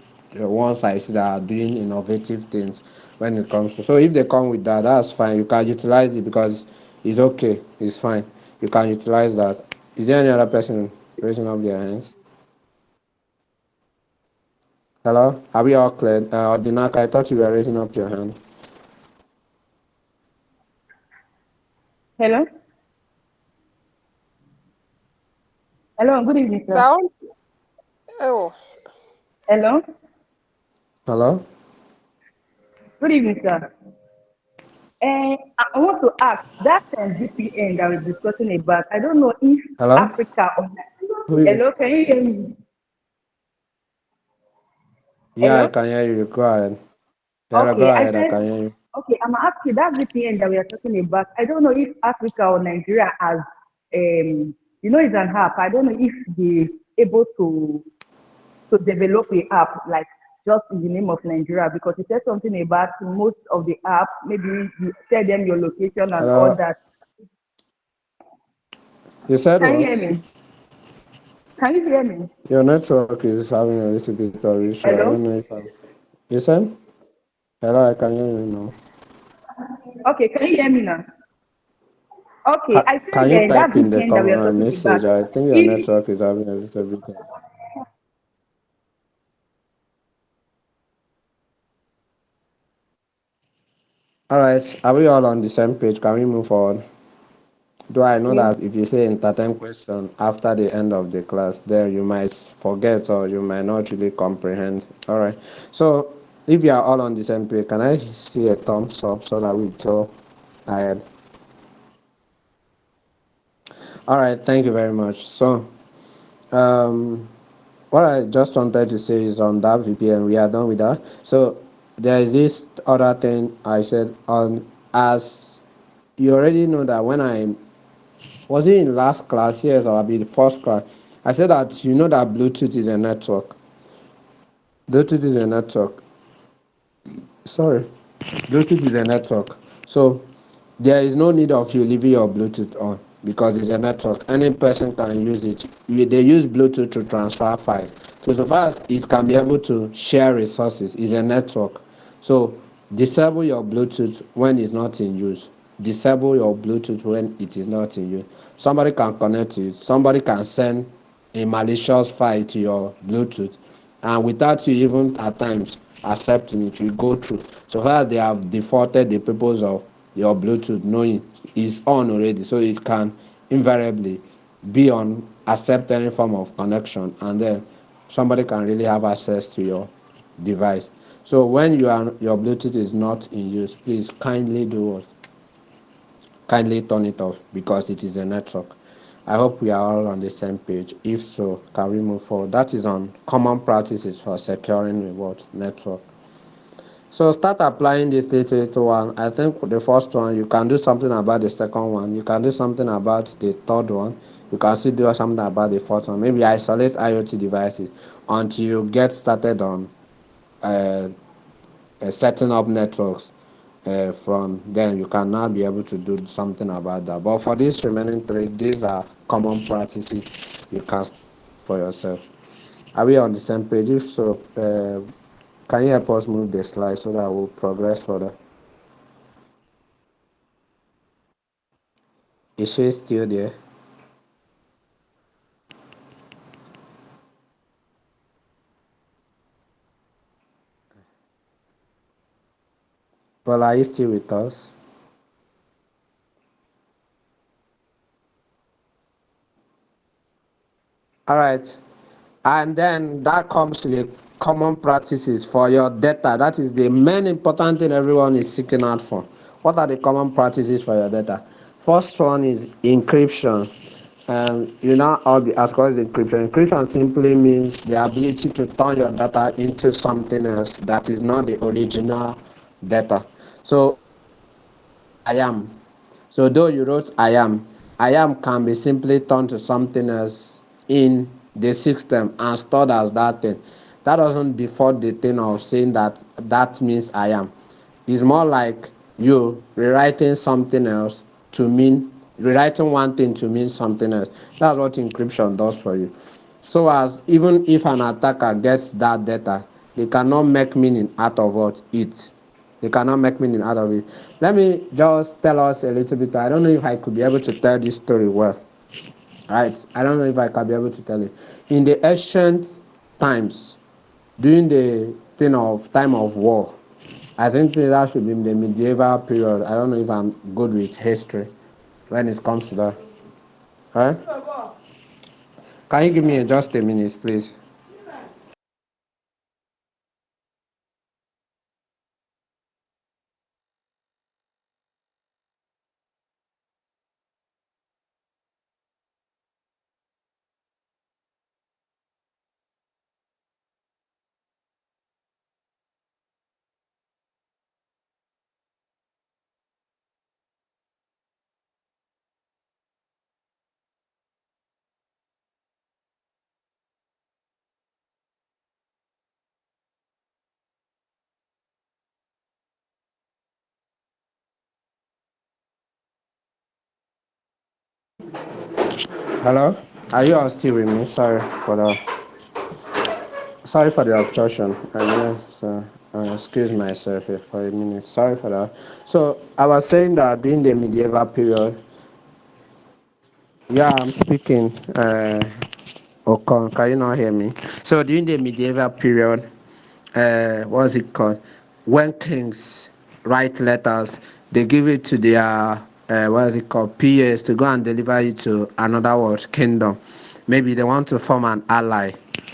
ones I see that are doing innovative things when it comes to. So if they come with that, that's fine. You can utilize it because it's okay. It's fine. You can utilize that. Is there any other person raising up their hands? Hello? Are we all clear? Dinaka, I thought you were raising up your hand. Hello? Hello, good evening, sir. Sound? Oh, Hello? Hello? Good evening, sir. I want to ask that VPN that we're discussing about. I don't know if Hello? Africa or Who? hello, can you hear me? Yeah, I Hello? can hear you. Go ahead. Yeah, go Okay, I ahead. I said, can hear you. okay, I'm asking that VPN that we are talking about. I don't know if Africa or Nigeria has, it's an app. I don't know if they able to develop a app like just in the name of Nigeria because you said something about most of the app. Maybe you tell them your location and all Hello? that. You said Can you what? hear me? Can you hear me? Your network is having a little bit of issue. I don't Hello? know if I'm. You said? Hello, I can hear you now. Okay, can you hear me now? Okay, I said Can you that type in the VPN that we are talking about. message? I think your If network is having a little bit of. All right. Are we all on the same page? Can we move forward? Do I know yes. that if you say entertain question after the end of the class, then you might forget or you might not really comprehend. All right. So if you are all on the same page, can I see a thumbs up so that we go ahead? All right. Thank you very much. So um, what I just wanted to say is on that VPN, we are done with that. So there is this other thing I said on as you already know that when I was it in last class, yes, or be the first class. I said that you know that Bluetooth is a network. Bluetooth is a network. Sorry, Bluetooth is a network. So there is no need of you leaving your Bluetooth on because it's a network. Any person can use it. They use Bluetooth to transfer files. So far as it can be able to share resources, it's a network. So disable your Bluetooth when it's not in use. Disable your Bluetooth when it is not in use. Somebody can connect to it. Somebody can send a malicious file to your Bluetooth, and without you even at times accepting it, you go through. So far they have defaulted the purpose of your Bluetooth, knowing it's on already, so it can invariably be on, accept any form of connection, and then somebody can really have access to your device. So when your Bluetooth is not in use, please kindly do what? kindly turn it off because it is a network. I hope we are all on the same page. If so, can we move forward? That is on common practices for securing reward network. So start applying this little one. I think the first one, you can do something about the second one. You can do something about the third one. You can still do something about the fourth one. Maybe isolate IoT devices until you get started on uh, setting up networks. From then, you can now be able to do something about that. But for these remaining three, these are common practices you can for yourself. Are we on the same page? If so, can you help us move the slide so that we'll progress further? Is she still there? Well, are you still with us? All right. And then that comes to the common practices for your data. That is the main important thing everyone is seeking out for. What are the common practices for your data? First one is encryption. You now all be asked what is encryption. Encryption simply means the ability to turn your data into something else that is not the original data. So I am. So though you wrote I am can be simply turned to something else in the system and stored as that thing. That doesn't default the thing of saying that that means I am. It's more like you rewriting something else to mean rewriting one thing to mean something else. That's what encryption does for you. So as even if an attacker gets that data, they cannot make meaning out of what it. They cannot make meaning out of it. Let me just tell us a little bit. I don't know if I could be able to tell this story well. Right? I don't know if I can be able to tell it. In the ancient times, during the thing of time of war, I think that should be the medieval period. I don't know if I'm good with history when it comes to that. Right? Can you give me just a minute, please? Hello? Are you all still with me? Sorry for the obstruction. Excuse myself here for a minute. Sorry for that. So I was saying that during the medieval period, yeah, I'm speaking. Okon, can you not hear me? So during the medieval period, what's it called? When kings write letters, they give it to their what is it called? PAs to go and deliver it to another world kingdom. Maybe they want to form an ally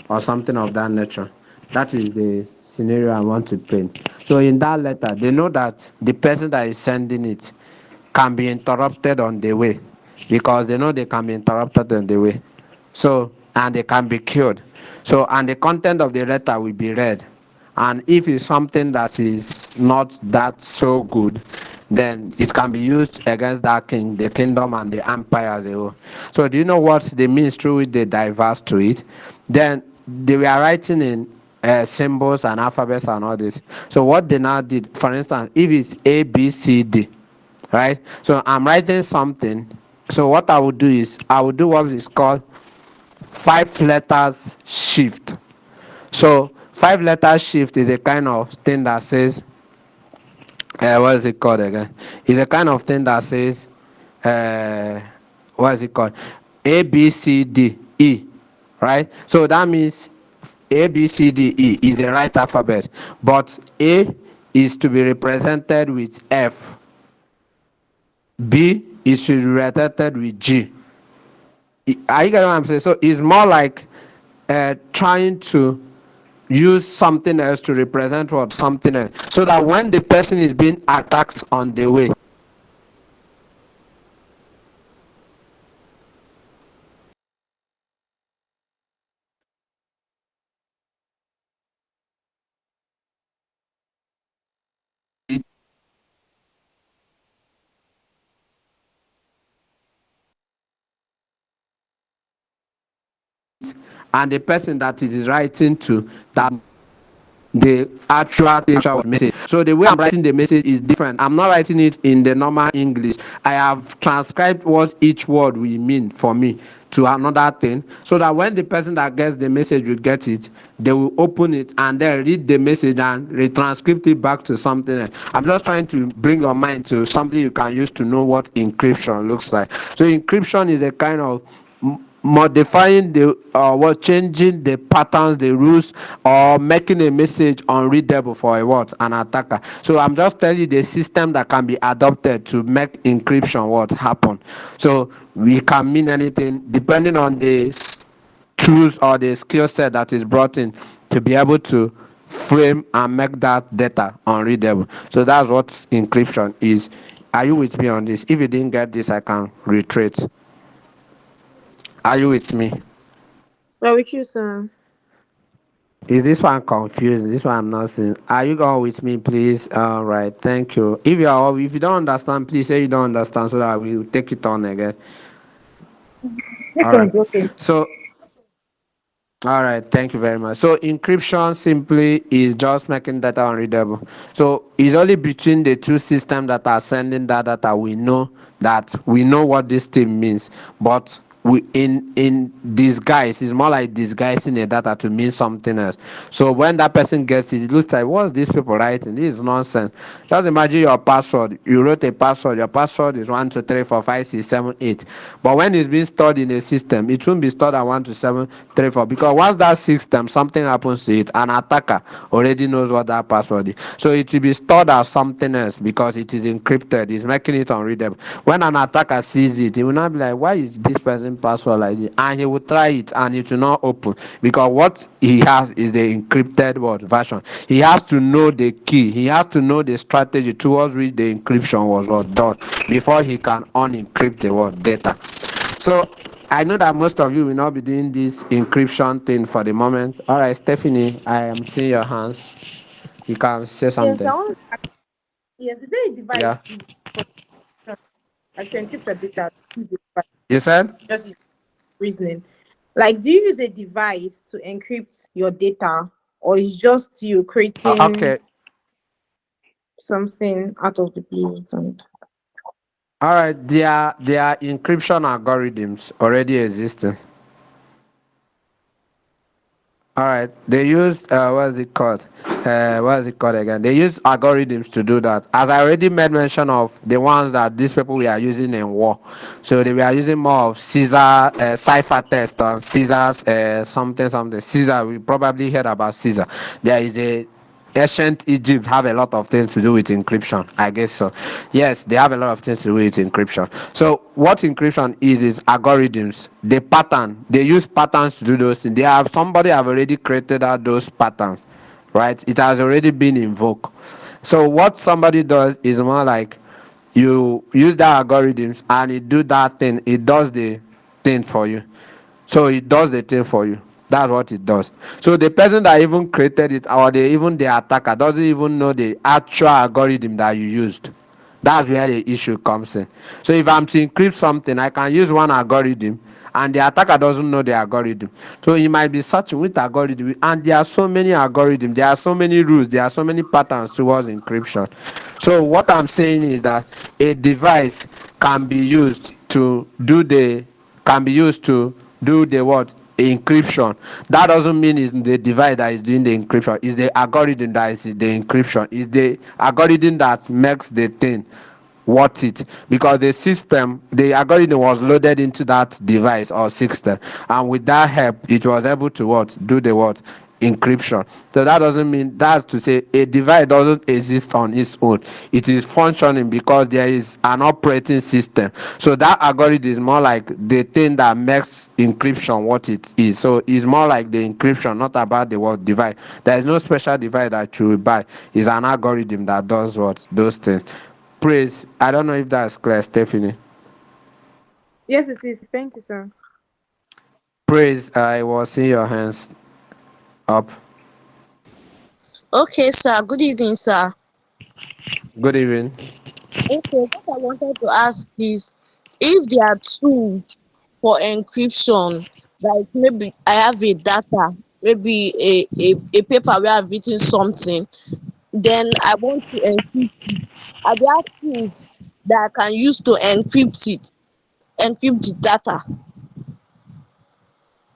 or something of that nature. That is the scenario I want to paint. So in that letter, they know that the person that is sending it can be interrupted on the way because they know they can be interrupted on the way. So, and they can be killed. So, and the content of the letter will be read. And if it's something that is not that so good, then it can be used against that king, the kingdom, and the empire as a whole. So, do you know what the means through which they diverse to it? Then they were writing in symbols and alphabets and all this. So, what they now did, for instance, if it's A, B, C, D, right? So, I'm writing something. So, what I would do is I would do what is called five letters shift. So five letter shift is a kind of thing that says, what is it called again? It's a kind of thing that says, uh, what is it called? A B C D E, right? So that means A B C D E is the right alphabet, but A is to be represented with F. B is to be represented with G. Are you getting what I'm saying? So it's more like trying to use something else to represent what something else so that when the person is being attacked on the way, and the person that it is writing to, that the actual message. So the way I'm writing the message is different. I'm not writing it in the normal English. I have transcribed what each word will mean for me to another thing, so that when the person that gets the message will get it, they will open it and then read the message and retranscript it back to something else. I'm just trying to bring your mind to something you can use to know what encryption looks like. So encryption is a kind of modifying the what changing the patterns, the rules, or making a message unreadable for a what an attacker. So I'm just telling you the system that can be adopted to make encryption what happen. So we can mean anything depending on the tools or the skill set that is brought in to be able to frame and make that data unreadable. So that's what encryption is. Are you with me on this? If you didn't get this, I can retreat. Are you with me? Well, with you, sir. Is this one confused? This one I'm not seeing. Are you going with me, please? All right, thank you. If you don't understand, please say you don't understand so that we will take it on again. This All right. one's okay. So all right, thank you very much. So encryption simply is just making data unreadable. So it's only between the two systems that are sending that data we know what this thing means. But we in disguise, it's more like disguising the data to mean something else. So when that person gets it, it looks like, what's these people writing? This is nonsense. Just imagine your password. You wrote a password. Your password is 1234567 8. But when it's being stored in a system, it won't be stored at 12734, because once that system something happens to it, an attacker already knows what that password is. So it will be stored as something else because it is encrypted. It's making it unreadable. When an attacker sees it, he will not be like, why is this person password like this? And he will try it and it will not open, because what he has is the encrypted word version. He has to know the key. He has to know the strategy towards which the encryption was done before he can unencrypt the word data. So I know that most of you will not be doing this encryption thing for the moment. All right, Stephanie, I am seeing your hands. You can say Yes, I something. want. Yes, is there a device Yeah. for like to encrypt your data? Use a device, You said? just use reasoning. Like, do you use a device to encrypt your data, or is just you creating Okay. something out of the blue? And All right. There are encryption algorithms already existing. All right. They use what is it called? What is it called again? They use algorithms to do that. As I already made mention of the ones that these people were using in war. So they were using more of Caesar cipher test on Caesar's something. Caesar. We probably heard about Caesar. There is a ancient Egypt have a lot of things to do with encryption. I guess so. Yes, they have a lot of things to do with encryption. So what encryption is algorithms. The pattern, they use patterns to do those things. They have somebody have already created out those patterns, right? It has already been invoked. So what somebody does is more like you use that algorithms and it do that thing. It does the thing for you. So it does the thing for you. That's what it does. So the person that even created it, or even the attacker, doesn't even know the actual algorithm that you used. That's where the issue comes in. So if I'm to encrypt something, I can use one algorithm and the attacker doesn't know the algorithm. So he might be searching with algorithm, and there are so many algorithms, there are so many rules, there are so many patterns towards encryption. So what I'm saying is that a device can be used to do the what encryption. That doesn't mean it's the device that is doing the encryption. It's the algorithm that is the encryption. It's the algorithm that makes the thing worth it, because the algorithm was loaded into that device or system, and with that help it was able to what do the what encryption. So that doesn't mean, that's to say a device doesn't exist on its own. It is functioning because there is an operating system. So that algorithm is more like the thing that makes encryption what it is. So it's more like the encryption, not about the word device. There is no special device that you will buy. It's an algorithm that does what those things. Praise. I don't know if that's clear, Stephanie. yes, it is. Thank you, sir. Praise. I was seeing your hands up. Okay, sir. Good evening, sir. Good evening. Okay, what I wanted to ask is if there are tools for encryption Like maybe I have a data, maybe a paper where I've written something, then I want to encrypt it. Are there tools that I can use to encrypt the data?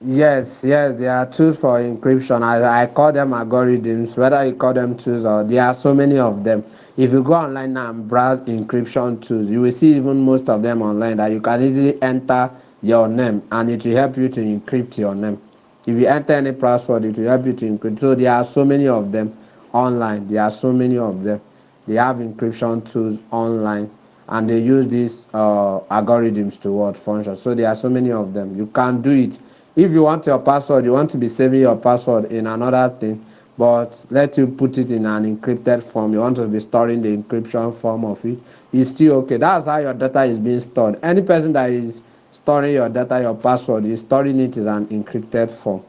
Yes, yes, there are tools for encryption. I call them algorithms, whether you call them tools or there are so many of them. If you go online now and browse encryption tools, you will see even most of them online that you can easily enter your name and it will help you to encrypt your name. If you enter any password, it will help you to encrypt. So there are so many of them online. There are so many of them. They have encryption tools online and they use these algorithms to what function. So there are so many of them. You can do it. If you want your password, you want to be saving your password in another thing, but let you put it in an encrypted form. You want to be storing the encryption form of it. It's still okay. That's how your data is being stored. Any person that is storing your data, your password, is storing it in an encrypted form.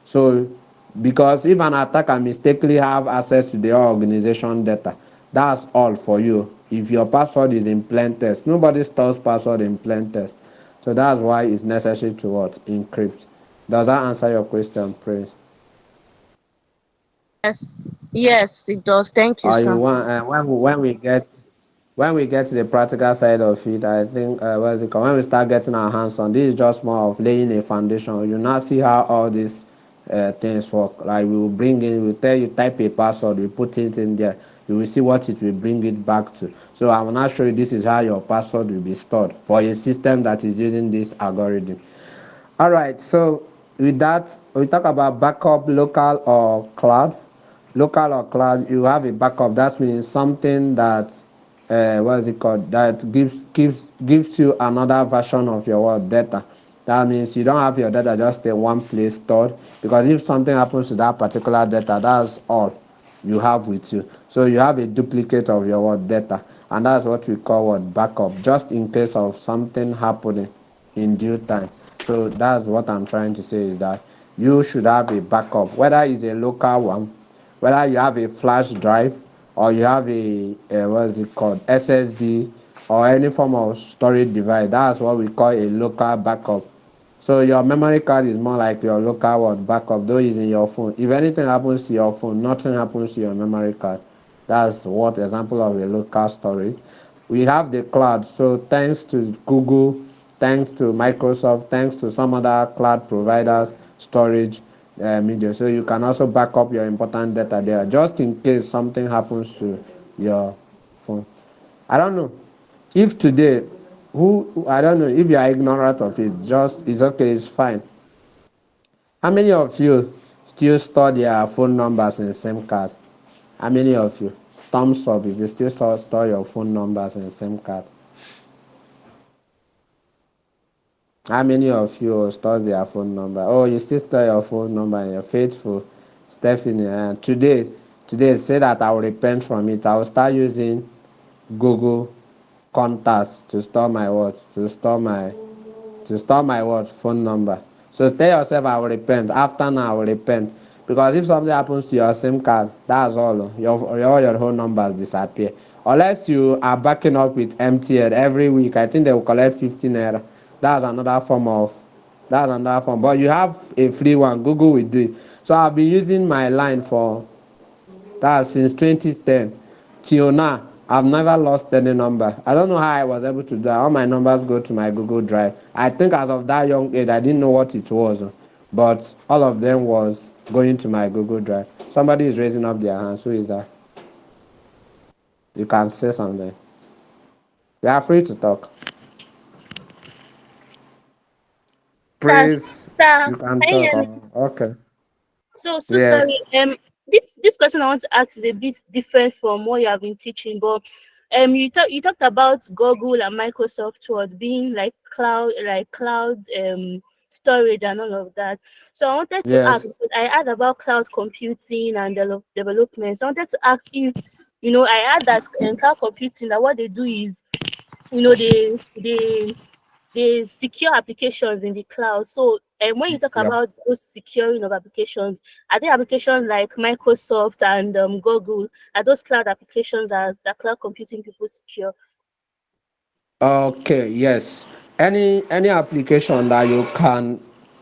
So, because if an attacker mistakenly have access to the organization data, that's all for you. If your password is in plain text, nobody stores password in plain text. So that's why it's necessary to what? Encrypt. Does that answer your question, Prince? Yes, yes, it does. Thank you, Or you sir. want when we get to the practical side of it, I think what is it called? When we start getting our hands on this, is just more of laying a foundation. You now see how all these things work. Like we will bring in, we tell you type a password, we put it in there. You will see what it will bring it back to. So I will now show you this is how your password will be stored for a system that is using this algorithm. All right, so with that, we talk about backup, local or cloud. Local or cloud, you have a backup. That means something that, what is it called? That gives you another version of your data. That means you don't have your data just in one place stored. Because if something happens to that particular data, that's all you have with you. So you have a duplicate of your data, and that's what we call backup, just in case of something happening in due time. So that's what I'm trying to say is that you should have a backup, whether it's a local one, whether you have a flash drive or you have a what is it called SSD or any form of storage device. That's what we call a local backup. So your memory card is more like your local backup, though it's in your phone. If anything happens to your phone, nothing happens to your memory card. That's what example of a local storage. We have the cloud. So thanks to Google, thanks to Microsoft, thanks to some other cloud providers, storage media. So you can also back up your important data there, just in case something happens to your phone. I don't know if today, who I don't know if you are ignorant of it. Just it's okay, it's fine. How many of you still store their phone numbers in SIM card? How many of you? Thumbs up if you still store your phone numbers in SIM card. How many of you stores their phone number? Oh, you still store your phone number and you're faithful. Stephanie, today say that I will repent from it. I will start using Google contacts to store my words, to store my phone number. So tell yourself I will repent. After now I will repent. Because if something happens to your SIM card, that's all. All your whole numbers disappear. Unless you are backing up with MTN every week, I think they will collect 15 naira. That's another form of that's another form. But you have a free one. Google will do it. So I've been using my line for that's since 2010 till now. I've never lost any number. I don't know how I was able to do that. All my numbers go to my Google Drive. I think as of that young age, I didn't know what it was, but all of them was going to my Google Drive. Somebody is raising up their hands. Who is that? You can say something. You are free to talk. Sir, Praise. sir, You can can you talk. hear me? Okay. So sorry. Yes. This question I want to ask is a bit different from what you have been teaching, but you talked about Google and Microsoft Word being like cloud storage and all of that. So I wanted to ask, Yes. because I heard about cloud computing and development. So I wanted to ask if I heard that in cloud computing that what they do is they secure applications in the cloud. So, when you talk Yeah. about those securing of applications, are there applications like Microsoft and Google? Are those cloud applications that cloud computing people secure? Okay, yes. Any application that you can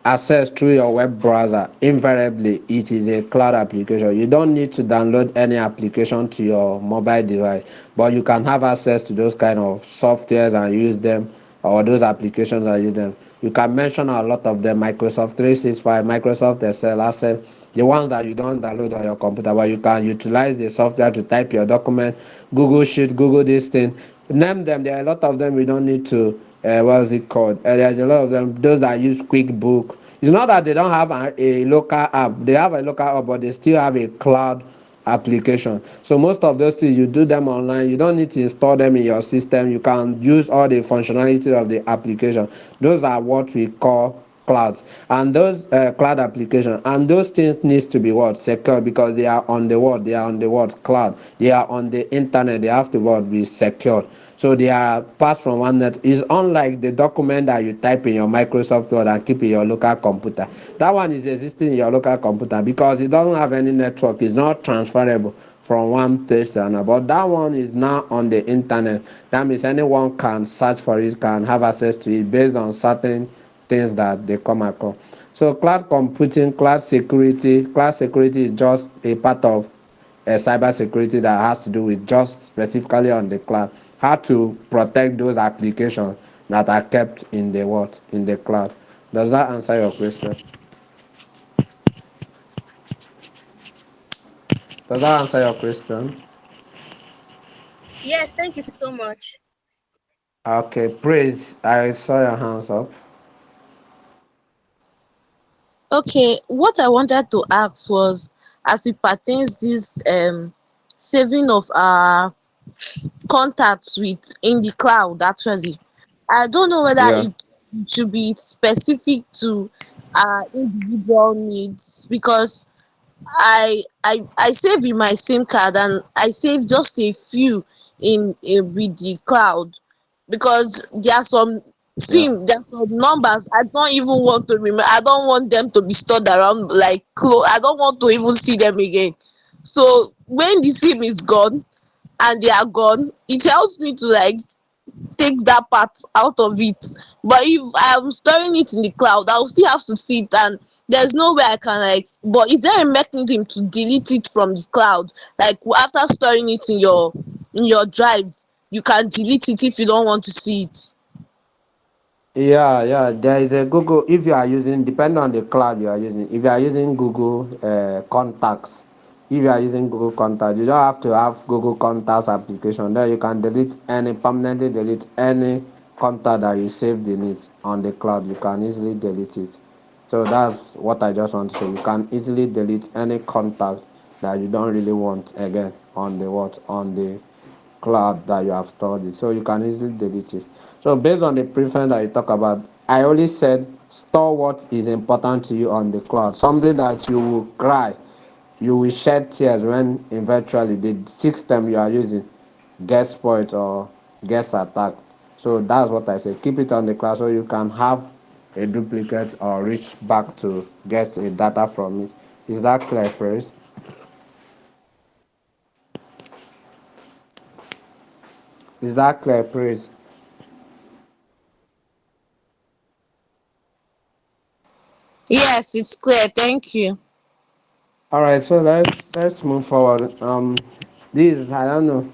access through your web browser, invariably it is a cloud application. You don't need to download any application to your mobile device, but you can have access to those kind of softwares and use them, or those applications and use them. You can mention a lot of them: Microsoft 365, Microsoft Excel, Access, the ones that you don't download on your computer, but you can utilize the software to type your document. Google Sheet, Google this thing, name them. There are a lot of them. We don't need to what is it called? There's a lot of them. Those that use QuickBook. It's not that they don't have a local app. They have a local app, but they still have a cloud application. So most of those things you do them online. You don't need to install them in your system. You can use all the functionality of the application. Those are what we call clouds, and those cloud application, and those things needs to be what secure, because they are on the world, they are on the world cloud, they are on the internet, they have to what be secured. So they are passed from one net. Is unlike the document that you type in your Microsoft Word and keep in your local computer. That one is existing in your local computer because it doesn't have any network. It's not transferable from one place to another. But that one is now on the internet. That means anyone can search for it, can have access to it based on certain things that they come across. So cloud computing, cloud security is just a part of cybersecurity that has to do with just specifically on the cloud, how to protect those applications that are kept in the what in the cloud. Does that answer your question? Does that answer your question? Yes, thank you so much. Okay, praise. I saw your hands up. Okay, what I wanted to ask was, as it pertains this saving of our contacts with in the cloud. Actually, I don't know whether Yeah. it should be specific to individual needs, because I save in my SIM card, and I save just a few in with the cloud, because there are some Yeah. there are some numbers I don't even want to remember. I don't want them to be stored around like I don't want to even see them again. So when the SIM is gone and they are gone, it helps me to like take that part out of it. But if I'm storing it in the cloud, I'll still have to see it, and there's no way I can like. But is there a mechanism to delete it from the cloud? Like after storing it in your drive, you can delete it if you don't want to see it. Yeah, yeah. There is a Google. If you are using, depending on the cloud you are using. If you are using Google Contacts, if you are using Google Contacts, you don't have to have Google Contacts application. There you can delete any permanently delete any contact that you saved in it on the cloud. You can easily delete it. So that's what I just want to say. You can easily delete any contact that you don't really want again on the what on the cloud that you have stored it. So you can easily delete it. So based on the preference that you talk about, I only said store what is important to you on the cloud. Something that you will cry, you will shed tears when eventually the system you are using gets spoiled or gets attacked. So that's what I say. Keep it on the cloud so you can have a duplicate or reach back to get a data from it. Is that clear, Praise? Is that clear, Praise? Yes, it's clear. Thank you. All right, so let's move forward. This is, I don't know.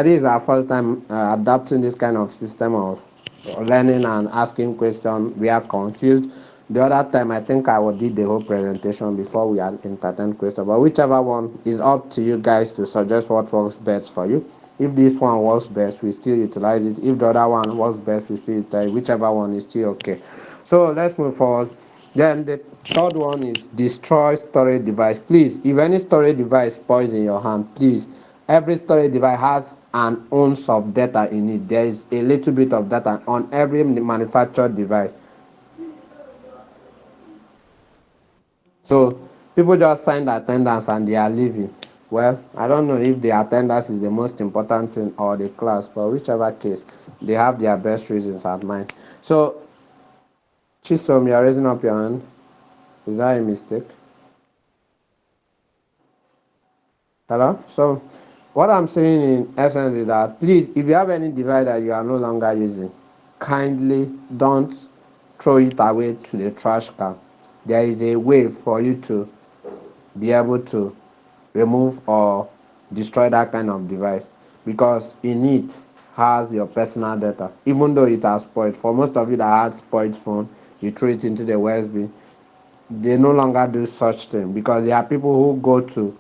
This is our first time adapting this kind of system of learning and asking questions. We are confused. The other time, I think I would did the whole presentation before we had entertain questions. But whichever one is up to you guys to suggest what works best for you. If this one works best, we still utilize it. If the other one works best, we still utilize it. Whichever one is still okay. So let's move forward. Then the third one is destroy storage device. Please, if any storage device spoils in your hand, please, every storage device has an ounce of data in it. There is a little bit of data on every manufactured device. So people just sign the attendance and they are leaving. Well, I don't know if the attendance is the most important thing or the class, but whichever case, they have their best reasons at mind. So, Chisom, you're raising up your hand. Is that a mistake? Hello? So, what I'm saying in essence is that please, if you have any device that you are no longer using, kindly don't throw it away to the trash can. there is a way for you to be able to remove or destroy that kind of device, because in it has your personal data, even though it has spoiled. For most of you that had spoiled phone, you throw it into the West bin. They no longer do such thing, because there are people who go to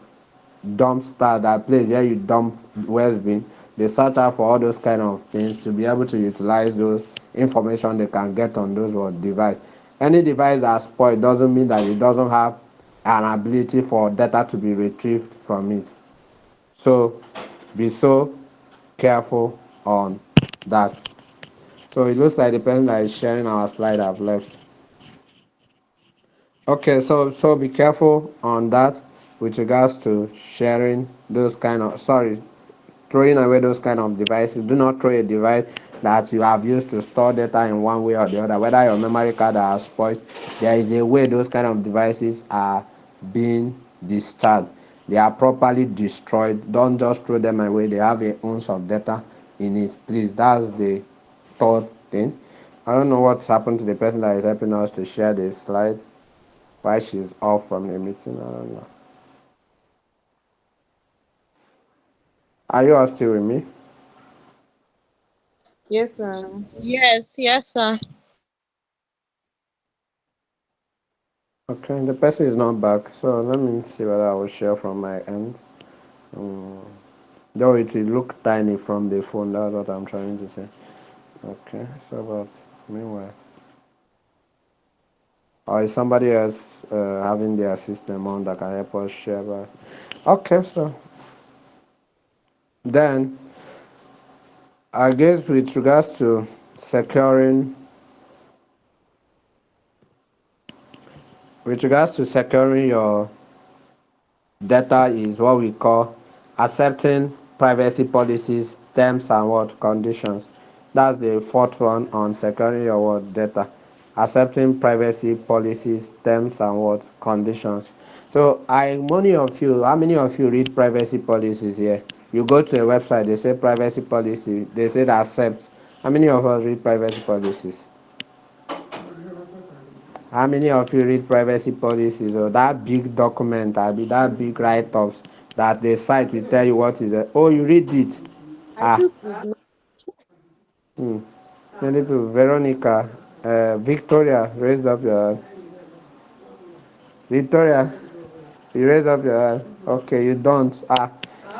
dumpster, that place where you dump waste bin. They search out for all those kind of things to be able to utilize those information they can get on those device. Any device that's spoiled doesn't mean that it doesn't have an ability for data to be retrieved from it. So be so careful on that. So it looks like the person that is sharing our slide have left. Okay, so be careful on that with regards to sharing those kind of, sorry, throwing away those kind of devices. Do not throw a device that you have used to store data in one way or the other, whether your memory card has spoiled. There is a way those kind of devices are being discharged. They are properly destroyed. Don't just throw them away. They have a ounce of data in it. Please, that's the third thing. I don't know what's happened to the person that is helping us to share this slide, why she's off from the meeting. I don't know. Are you all still with me? Yes, sir. Yes, yes, sir. Okay, the person is not back, so let me see whether I will share from my end. Um, though it will look tiny from the phone, that's what I'm trying to say. Okay, so but meanwhile, or is somebody else having their system on that can help us share? But okay, so then I guess with regards to securing, your data is what we call accepting privacy policies, terms and what conditions. That's the fourth one on securing your what data. Accepting privacy policies, terms and what conditions. So how many of you read privacy policies here? You go to a website, they say privacy policy, they say accept. How many of us read privacy policies? How many of you read privacy policies or that big document, I be that big write-ups that the site will tell you what is it? Oh, you read it. I Ah, choose to ignore. hmm. Many people. Veronica, Victoria, raise up your hand. Victoria, you raise up your hand. Okay, you don't.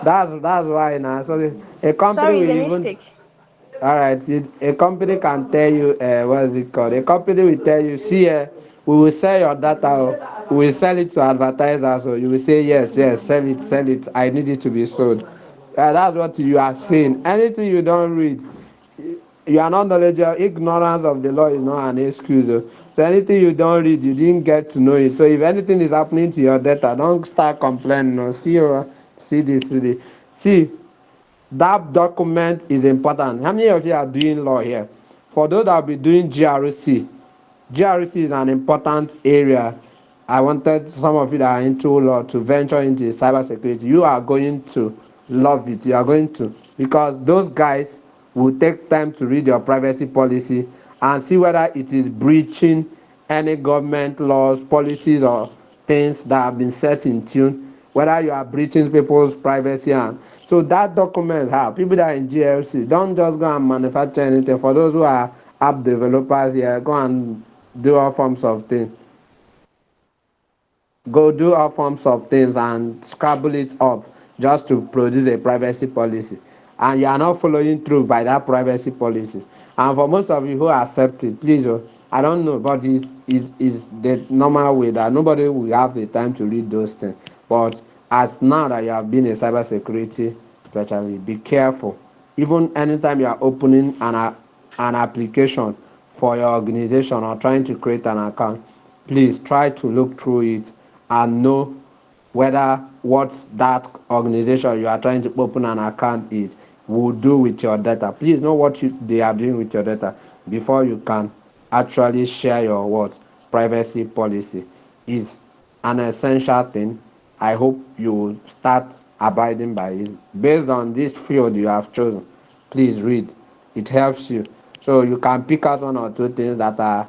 That's why now. So a company Sorry, will it's a even. mistake. All right, a company can tell you, what is it called? A company will tell you, see, we will sell your data, we will sell it to advertisers, so you will say, yes, yes, sell it, I need it to be sold. That's what you are saying. Anything you don't read, you are not knowledgeable. Ignorance of the law is not an excuse. So anything you don't read, you didn't get to know it. So if anything is happening to your data, don't start complaining. No. See this, see this. See, that document is important. How many of you are doing law here? For those that will be doing GRC, GRC is an important area. I wanted some of you that are into law to venture into cybersecurity. You are going to love it. You are going to, because those guys will take time to read your privacy policy and see whether it is breaching any government laws, policies, or things that have been set in tune, whether you are breaching people's privacy. And so that document, people that are in GLC, don't just go and manufacture anything. For those who are app developers here, go and do all forms of things. Go do all forms of things and scrabble it up just to produce a privacy policy, and you are not following through by that privacy policy. And for most of you who accept it, please, I don't know, but it's the normal way that nobody will have the time to read those things. But as now that you have been a cybersecurity specialist, be careful. Even anytime you are opening an application for your organization or trying to create an account, please try to look through it and know whether what that organization you are trying to open an account is will do with your data. Please know what they are doing with your data before you can actually share your what privacy policy. Is an essential thing. I hope you will start abiding by it based on this field you have chosen. Please read. It helps you. So you can pick out one or two things that are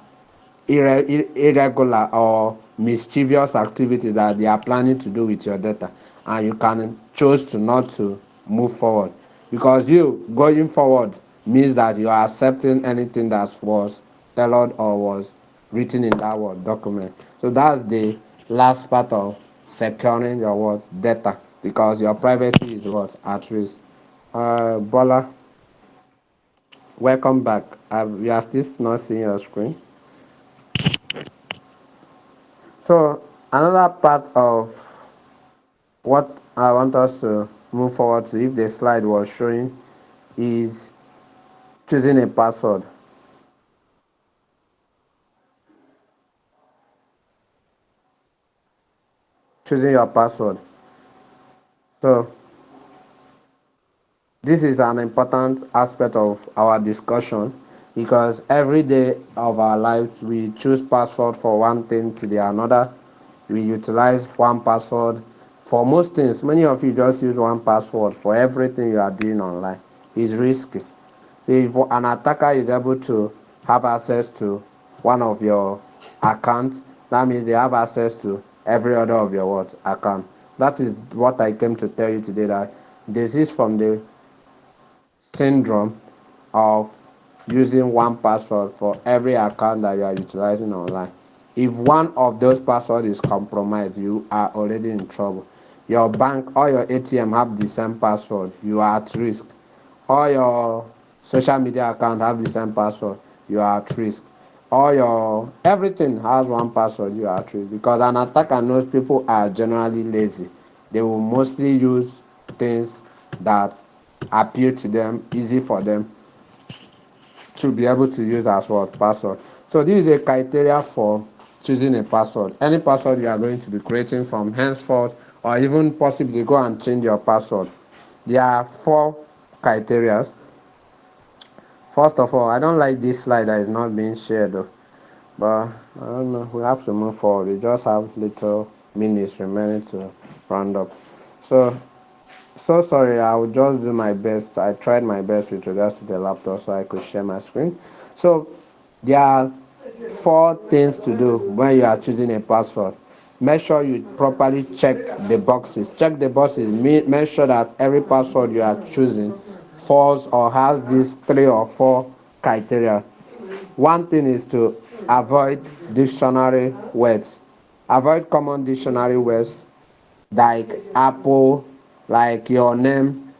irregular or mischievous activity that they are planning to do with your data, and you can choose to not to move forward, because you going forward means that you are accepting anything that was tailored or was written in that word document. So that's the last part of securing your what data, because your privacy is what at risk. Bola, welcome back. We are still not seeing your screen. So another part of what I want us to move forward to, if the slide was showing, is choosing a password. Choosing your password. So this is an important aspect of our discussion, because every day of our life we choose password for one thing to the another. We utilize one password for most things. Many of you just use one password for everything you are doing online. It's risky. If an attacker is able to have access to one of your accounts, that means they have access to every other of your what account. That is what I came to tell you today, that this is from the syndrome of using one password for every account that you are utilizing online. If one of those passwords is compromised, you are already in trouble. Your bank or your ATM have the same password, you are at risk. All your social media account have the same password, you are at risk. All your everything has one password, you are at risk, because an attacker knows people are generally lazy. They will mostly use things that appeal to them, easy for them to be able to use as what password. So this is a criteria for choosing a password. Any password you are going to be creating from henceforth, or even possibly go and change your password. There are 4 criteria. First of all, I don't like this slide that is not being shared though, but I don't know. We have to move forward. We just have little minutes remaining to round up. So sorry, I will just do my best. I tried my best with regards to the laptop so I could share my screen. So there are 4 things to do when you are choosing a password. Make sure you properly check the boxes. Check the boxes. Make sure that every password you are choosing falls or has these 3 or 4 criteria. One thing is to avoid dictionary words. Avoid common dictionary words like Apple, like your name,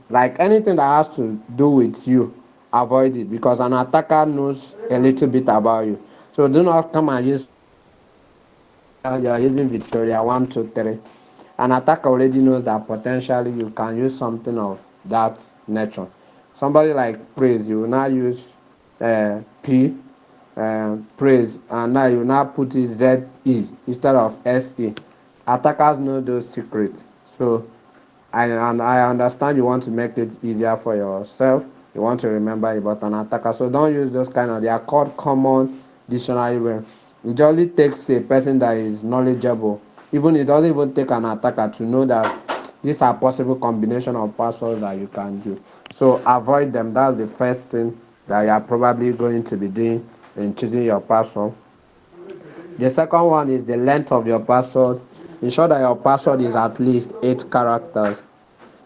like anything that has to do with you. Avoid it, because an attacker knows a little bit about you. So do not come and use you are using Victoria 123. An attacker already knows that potentially you can use something of that nature. Somebody like praise, you will now use P, praise, and now you will now put it ZE instead of SE. Attackers know those secrets. So I understand you want to make it easier for yourself. You want to remember about an attacker. So don't use those kind of, they are called common dictionary words. It only takes a person that is knowledgeable. Even it doesn't even take an attacker to know that these are possible combination of passwords that you can do. So avoid them. That's the first thing that you are probably going to be doing in choosing your password. The second one is the length of your password. Ensure that your password is at least 8 characters.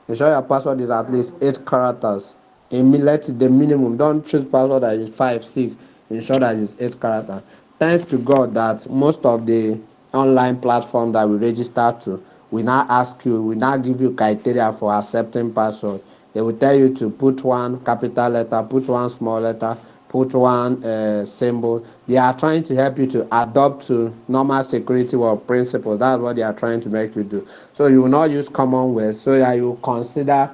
Ensure your password is at least 8 characters. Let the minimum. Don't choose password that is 5, 6. Ensure that it's 8 characters. Thanks to God that most of the online platform that we register to, we now ask you, we now give you criteria for accepting password. They will tell you to put one capital letter, put one small letter, put one symbol. They are trying to help you to adopt to normal security world principles. That's what they are trying to make you do. So you will not use common words, so that you consider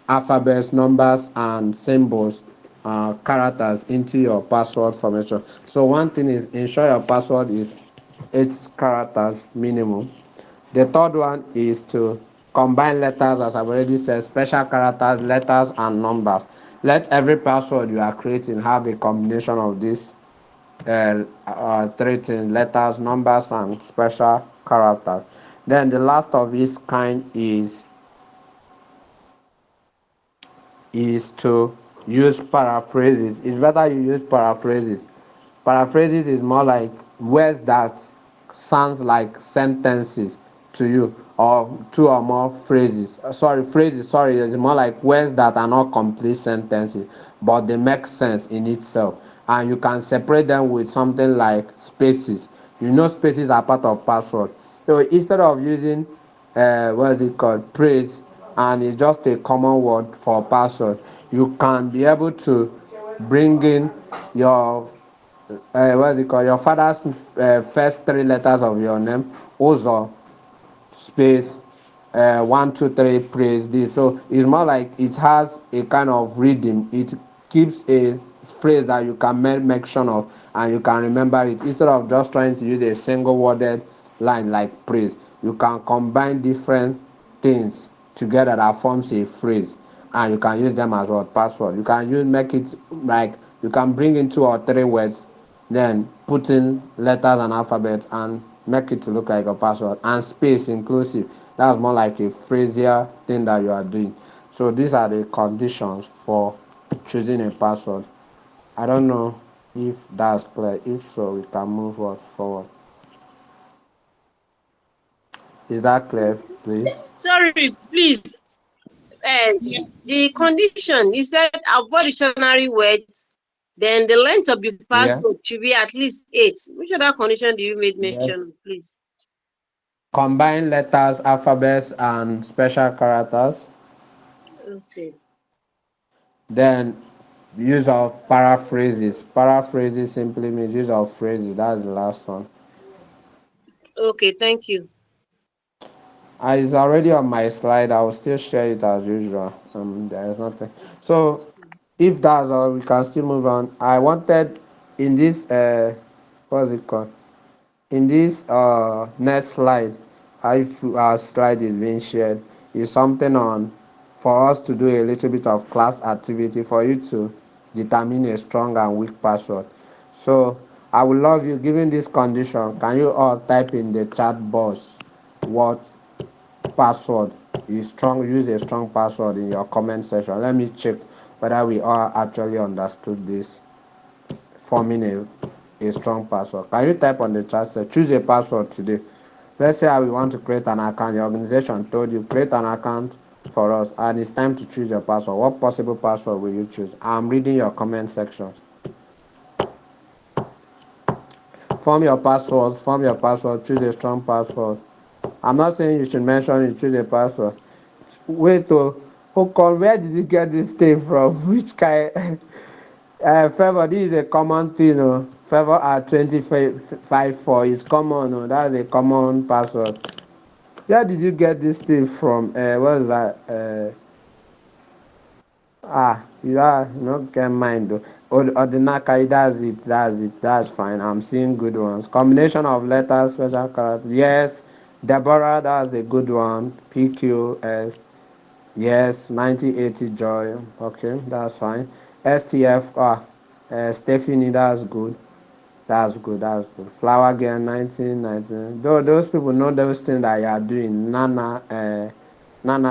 alphabets, numbers, and symbols, characters into your password formation. So one thing is ensure your password is 8 characters minimum. The third one is to combine letters, as I've already said, special characters, letters, and numbers. Let every password you are creating have a combination of these 3 things: letters, numbers, and special characters. Then the last of its kind is to use paraphrases. It's better you use paraphrases. Paraphrases is more like words that sounds like sentences to you, or two or more phrases. Sorry, it's more like words that are not complete sentences, but they make sense in itself. And you can separate them with something like spaces. You know, spaces are part of password. So instead of using what is it called, praise, and it's just a common word for password, you can be able to bring in your what is it called, your father's first three letters of your name, Ozo, space 1 2 3, praise this. So it's more like it has a kind of rhythm. It keeps a phrase that you can make mention of and you can remember it, instead of just trying to use a single worded line like praise. You can combine different things together that forms a phrase, and you can use them as what password. You can use make it like you can bring in 2 or 3 words, then put in letters and alphabet and make it to look like a password, and space inclusive. That's more like a phrasier thing that you are doing. So these are the conditions for choosing a password. I don't know if that's clear. If so, we can move on forward. Is that clear, please? Sorry, please. The condition you said avoid dictionary words. Then the length of the Yeah. password should be at least 8. Which other condition do you made Yes. mention of, please? Combine letters, alphabets, and special characters. Okay. Then use of paraphrases. Paraphrases simply means use of phrases. That's the last one. Okay, thank you. It's already on my slide. I will still share it as usual. There is nothing. So, if that's all, we can still move on. I wanted in this what's it called? In this next slide, if our slide is being shared, is something on for us to do a little bit of class activity for you to determine a strong and weak password. So I would love you, given this condition, can you all type in the chat box what password is strong, use a strong password in your comment section. Let me check whether we all actually understood this, forming a strong password. Can you type on the chat section, choose a password today? Let's say we want to create an account. Your organization told you create an account for us, and it's time to choose your password. What possible password will you choose? I'm reading your comment section. Form your password, choose a strong password. I'm not saying you should mention it, choose a password. Wait, Okon, where did you get this thing from? Which kind? Favor, this is a common thing. Favor at 254 is common. That's a common password. Where did you get this thing from? What is that? You are not get mind though. Ordinary, that's fine. I'm seeing good ones. Combination of letters, special character. Yes, Deborah, that's a good one. PQS. Yes, 1980 Joy. Okay, that's fine. STF, Stephanie, that's good. That's good. Flower Girl 1919. Though those people know those things that you are doing. Nana,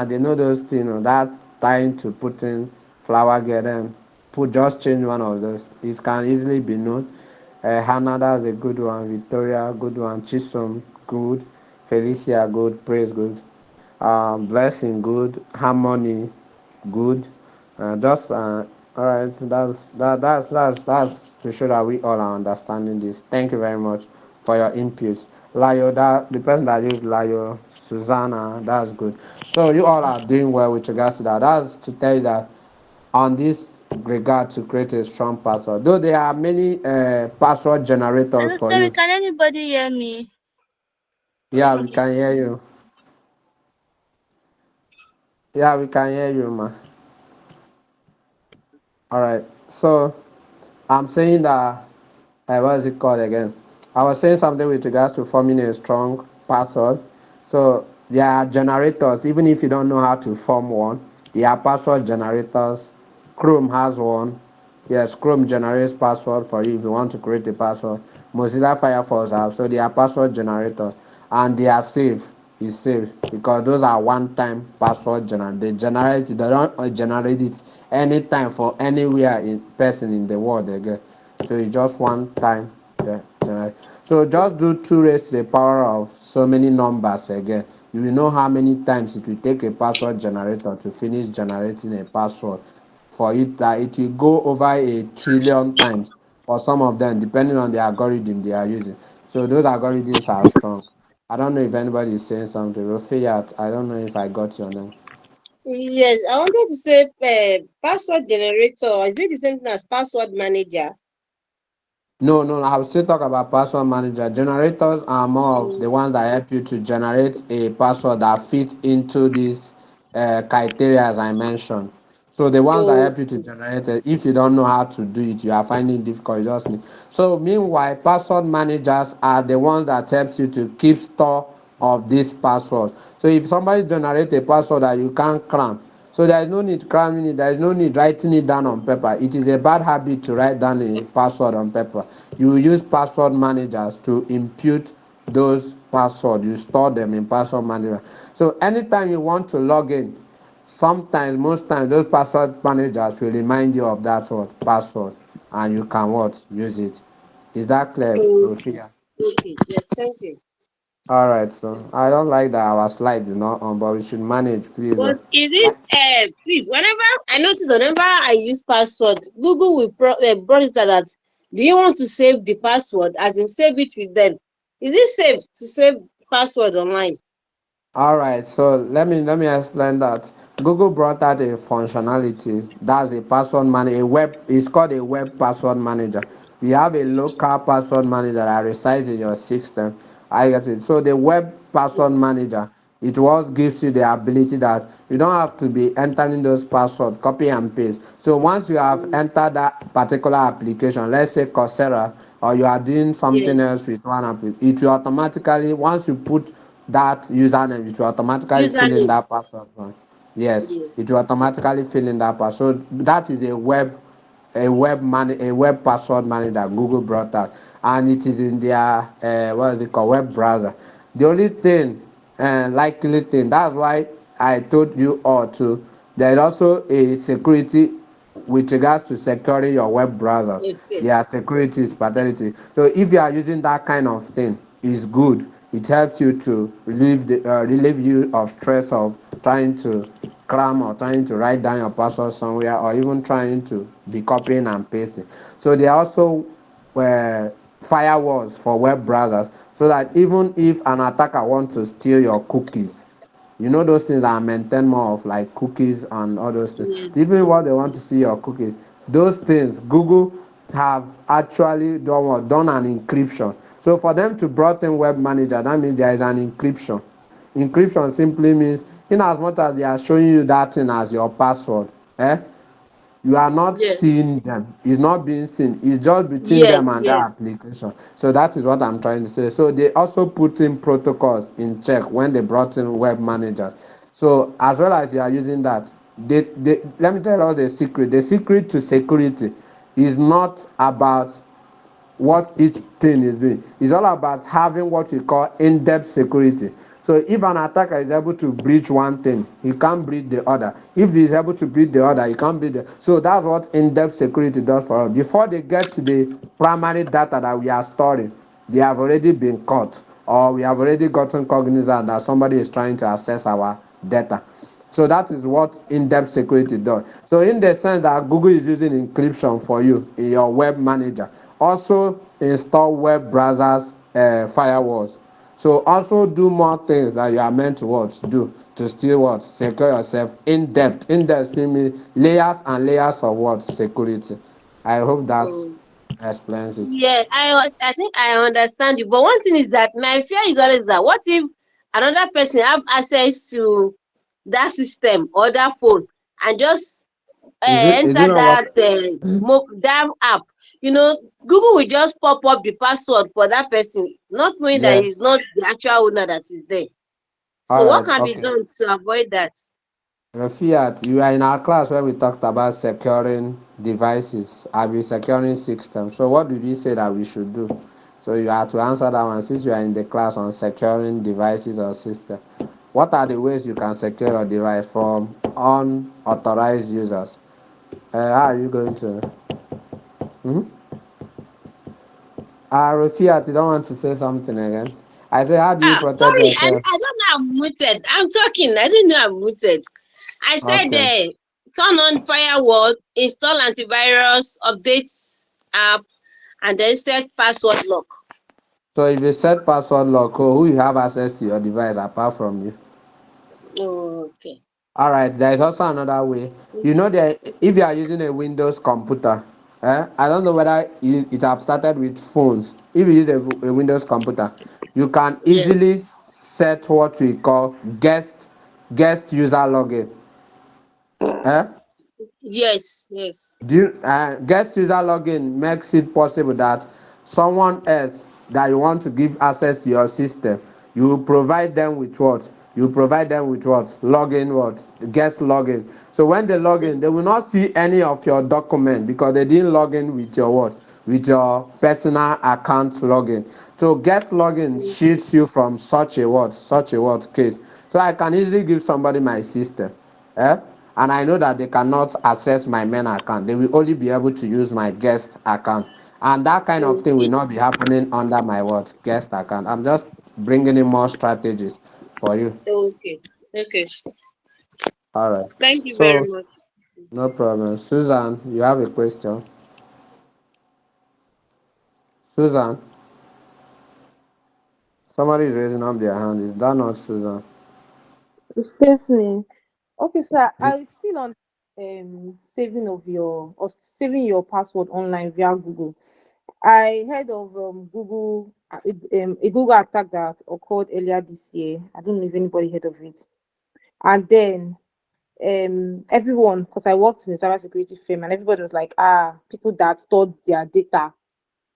they know those things. That time to put in Flower Girl, then put just change one of those. It can easily be known. Hannah, that's a good one. Victoria, good one. Chisom, good. Felicia, good. Praise, good. Blessing, good. Harmony, good. Just all right. That's to show that we all are understanding this. Thank you very much for your inputs. Layo, that the person that used Layo, Susanna, that's good. So you all are doing well with regards to that. That's to tell you that on this regard to create a strong password. Though there are many password generators Hello, for sorry, you. can anybody hear me? Yeah, we can hear you. Yeah, we can hear you, ma. All right. So I'm saying that what is it called again? I was saying something with regards to forming a strong password. So there are generators, even if you don't know how to form one, there are password generators. Chrome has one. Yes, Chrome generates password for you if you want to create a password. Mozilla Firefox have, so they are password generators, and they are safe. It's safe because those are one-time password generators. They generate it. They don't generate it anytime for anywhere in person in the world again. So it's just one time. Yeah, generate. So just do 2 raised to the power of so many numbers again. You will know how many times it will take a password generator to finish generating a password. For it that it will go over a trillion times for some of them, depending on the algorithm they are using. So those algorithms are strong. I don't know if anybody is saying something. Rofiyat, I don't know if I got your name. Yes, I wanted to say password generator. Is it the same thing as password manager? No, no, I will still talk about password manager. Generators are more of the Mm, ones that help you to generate a password that fits into these criteria as I mentioned. So the ones that help you to okay. generate it, if you don't know how to do it, you are finding it difficult. You just need. So meanwhile, password managers are the ones that helps you to keep store of this password. So if somebody generates a password that you can't cram, so there is no need cramming it, there is no need writing it down on paper. It is a bad habit to write down a password on paper. You will use password managers to impute those passwords. You store them in password manager. So anytime you want to log in, sometimes, most times, those password managers will remind you of that word, password, and you can what? Use it. Is that clear, Mm, Rufia? okay. Yes, thank you. All right, so I don't like that our slide is not on, but we should manage, please. But is it please, whenever I notice that whenever I use password, Google will brought it that do you want to save the password as in save it with them? Is it safe to save password online? All right, so let me explain that. Google brought out a functionality that's a password manager, a web. It's called a web password manager. We have a local password manager that resides in your system. I get it. So the web password Yes. manager, it was gives you the ability that you don't have to be entering those passwords, copy and paste. So once you have Mm, entered that particular application, let's say Coursera, or you are doing something yes. else with one app, it will automatically, once you put that username, it will automatically fill in Username. that password. Right? Yes, it will Yes. automatically fill in that password. So that is a web password manager Google brought out, and it is in their what is it called, web browser. The only thing, likely thing, that's why I told you all to. There is also a security with regards to securing your web browsers. Okay. Their security is pathetic. So if you are using that kind of thing, it's good. It helps you to relieve you of stress of trying to cram or trying to write down your password somewhere, or even trying to be copying and pasting. So they also uh, firewalls for web browsers, so that even if an attacker wants to steal your cookies, you know those things are maintained more of like cookies and all those things. Yes. Even what they want to see your cookies, those things Google have actually done what? Done an encryption. So for them to brought in web manager, that means there is an encryption. Encryption simply means in as much as they are showing you that thing as your password, eh? You are not Yes. seeing them. It's not being seen. It's just between them Yes. and that Yes. application. So that is what I'm trying to say. So they also put in protocols in check when they brought in web managers. So as well as you are using that, let me tell you the secret. The secret to security is not about what each thing is doing. It's all about having what we call in-depth security. So if an attacker is able to breach one thing, he can't breach the other. If he is able to breach the other, he can't breach the. So that's what in-depth security does for us. Before they get to the primary data that we are storing, they have already been caught, or we have already gotten cognizant that somebody is trying to access our data. So that is what in-depth security does. So in the sense that Google is using encryption for you in your web manager, also install web browsers firewalls. So also do more things that you are meant to what do to still what secure yourself in depth. In depth means layers and layers of what security. I hope that Mm. explains it. Yeah, I think I understand you. But one thing is that my fear is always that what if another person have access to that system or that phone and just Is it enter not that what? that app? You know, Google will just pop up the password for that person, not knowing that Yeah. he's not the actual owner that is there. All So what right. can be Okay. done to avoid that? Rafiat, you are in our class where we talked about securing devices, I mean securing systems. So what did you say that we should do? So you have to answer that one since you are in the class on securing devices or systems. What are the ways you can secure your device from unauthorized users? How are you going to? Hmm? Rafiat, you don't want to say something again? I say, how do you Ah, protect sorry, yourself? I don't know I'm muted. I'm talking. I didn't know I'm muted. I said Okay. turn on firewall, install antivirus, update app, and then set password lock. So if you set password lock, who you have access to your device apart from you? Oh, okay. All right. There is also another way. You know that if you are using a Windows computer, I don't know whether it have started with phones. If you use a Windows computer, you can Yes, easily set what we call guest user login. Eh? yes, yes. Guest user login makes it possible that someone else that you want to give access to your system, you provide them with what? You provide them with what? Login what? Guest login. So when they log in, they will not see any of your document because they didn't log in with your what? With your personal account login. So guest login shields you from such a what? Such a what case. So I can easily give somebody my system. Eh? And I know that they cannot access my main account. They will only be able to use my guest account. And that kind of thing will Okay, not be happening under my what? Guest account. I'm just bringing in more strategies for you. okay, okay. All right. Thank you So, very much. no problem. Susan, you have a question? Susan, somebody is raising up their hand. Is that not Susan? It's definitely okay, sir. Is it- I still on saving of your or saving your password online via Google. I heard of Google a Google attack that occurred earlier this year. I don't know if anybody heard of it. And then everyone, because I worked in a cybersecurity firm, and everybody was like, people that stored their data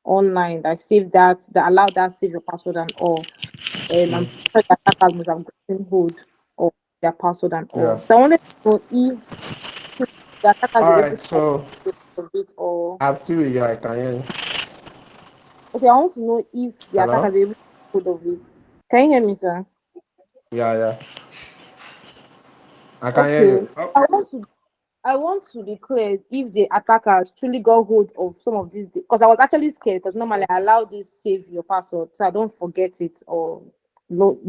online, that saved that allowed that save your password and all. I'm sure the attackers must have gotten hold of their password and Yeah. all. So I wanted to know if the attackers All were able right. to So, get hold of it or I'm still with you. I can hear you. okay, I want to know if the Hello? attackers were able to get hold of it. Can you hear me, sir? Yeah, yeah. I can hear Okay. you. Oh, I want to be clear if the attackers truly got hold of some of these because I was actually scared because normally I allow this save your password so I don't forget it or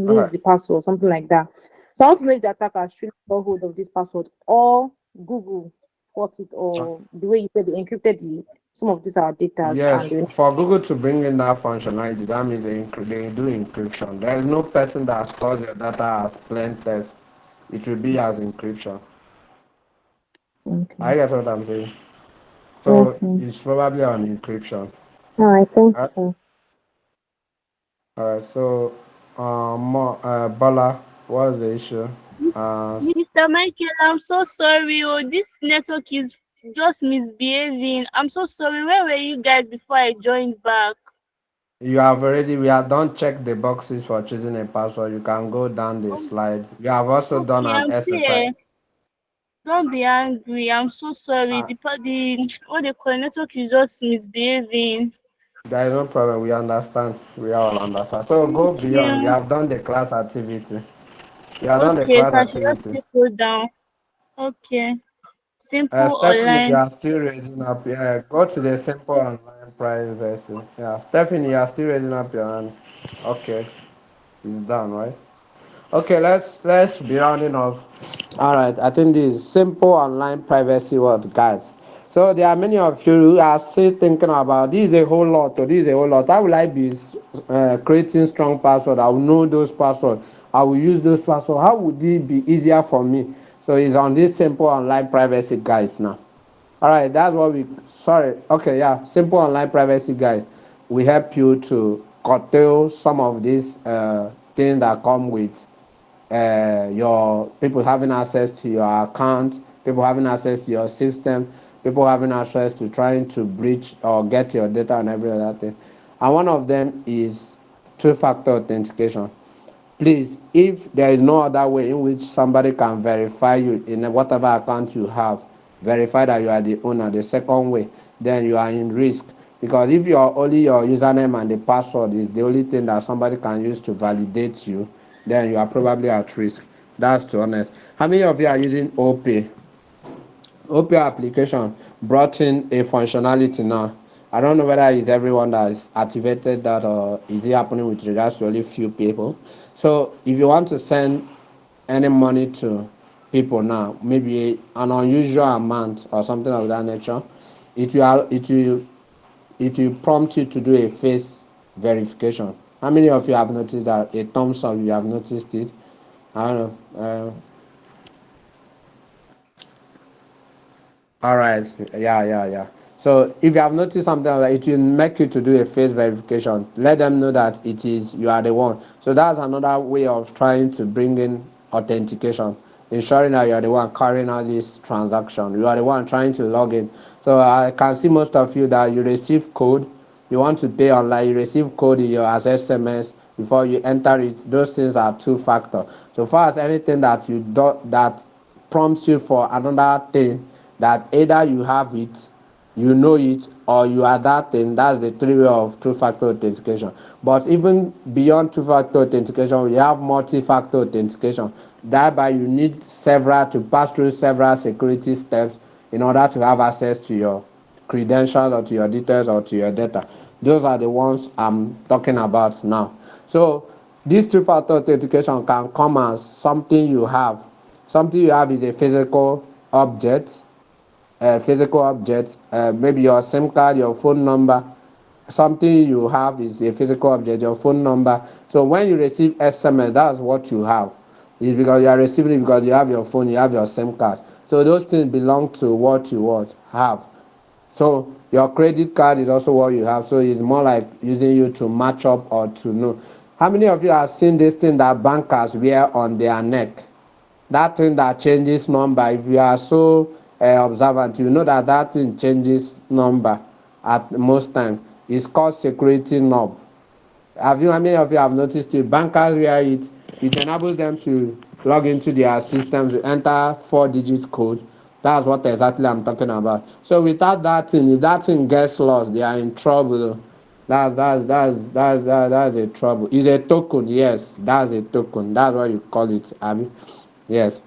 all lose right. the password, something like that. So I want to know if the attackers truly got hold of this password or Google fought it or the way you said they encrypted some of these our data and Yes, for Google to bring in that functionality, that means they do encryption. There is no person that stores your data as plain text. It will be as encryption. okay. I get what I'm saying. Yes, So ma'am. it's probably on encryption. All right, thank you, Uh, sir. so, Bala, what's the issue? Uh, Mr. Michael, I'm so sorry. Oh, this network is just misbehaving. I'm so sorry. Where were you guys before I joined back? we have done check the boxes for choosing a password. You can go down the Oh, slide. We have also done okay, an I'm exercise. here. Don't be angry. I'm so sorry. Uh, The what they call network is just misbehaving. there is no problem. We understand. We all understand. So go beyond. We Okay, have done the class activity. We have done the okay. class So I should just activity. take it down. Okay. Simple Stephanie, you online. are still raising up. Yeah, go to the simple online privacy. Yeah, Stephanie, you are still raising up your hand. Okay, it's done, right? Okay, let's be rounding off. All right, I think this is simple online privacy world, guys. So there are many of you who are still thinking about this is a whole lot or this is a whole lot. How will I be creating strong password? I will know those passwords. I will use those passwords. How would it be easier for me? So it's on this simple online privacy, guys. Now, all right, that's what we. Sorry. Okay, yeah. Simple online privacy, guys. We help you to curtail some of these things that come with your people having access to your account, people having access to your system, people having access to trying to breach or get your data and every other thing. And one of them is two-factor authentication. Please, if there is no other way in which somebody can verify you in whatever account you have, verify that you are the owner, the second way, then you are in risk. Because if only your username and the password is the only thing that somebody can use to validate you, then you are probably at risk. That's to honest. How many of you are using OPay? OPay application brought in a functionality now. I don't know whether it's everyone that is activated that, or is it happening with regards to only few people. So if you want to send any money to people now, maybe an unusual amount or something of that nature, it will prompt you to do a face verification. How many of you have noticed that? A thumbs up, you have noticed it. I don't know. All right. Yeah. So if you have noticed something like that, it will make you to do a face verification. Let them know that it is you are the one. So that's another way of trying to bring in authentication, ensuring that you are the one carrying out this transaction. You are the one trying to log in. So I can see most of you that you receive code. You want to pay online, you receive code in your as SMS before you enter it. Those things are two-factor. So far as anything that you do that prompts you for another thing, that either you have it, you know it, or you are that thing. That's the three way of two-factor authentication. But even beyond two-factor authentication, we have multi-factor authentication. Thereby you need several to pass through several security steps in order to have access to your credentials or to your details or to your data. Those are the ones I'm talking about now. So this two-factor authentication can come as something you have. Something you have is a physical object, maybe your SIM card, your phone number. Something you have is a physical object, your phone number. So when you receive SMS, that's what you have. It's because you are receiving it because you have your phone, you have your SIM card. So those things belong to what you have. So your credit card is also what you have. So it's more like using you to match up or to know. How many of you have seen this thing that bankers wear on their neck? That thing that changes number. If you are so observant, you know that that thing changes number at most time. It's called security knob. How many of you have noticed it? Bankers wear it. It enables them to log into their system to enter 4 digit code. That's what exactly I'm talking about. So without that thing, if that thing gets lost, they are in trouble. That's a trouble. It's a token, yes. That's a token. That's what you call it, Abby. Yes.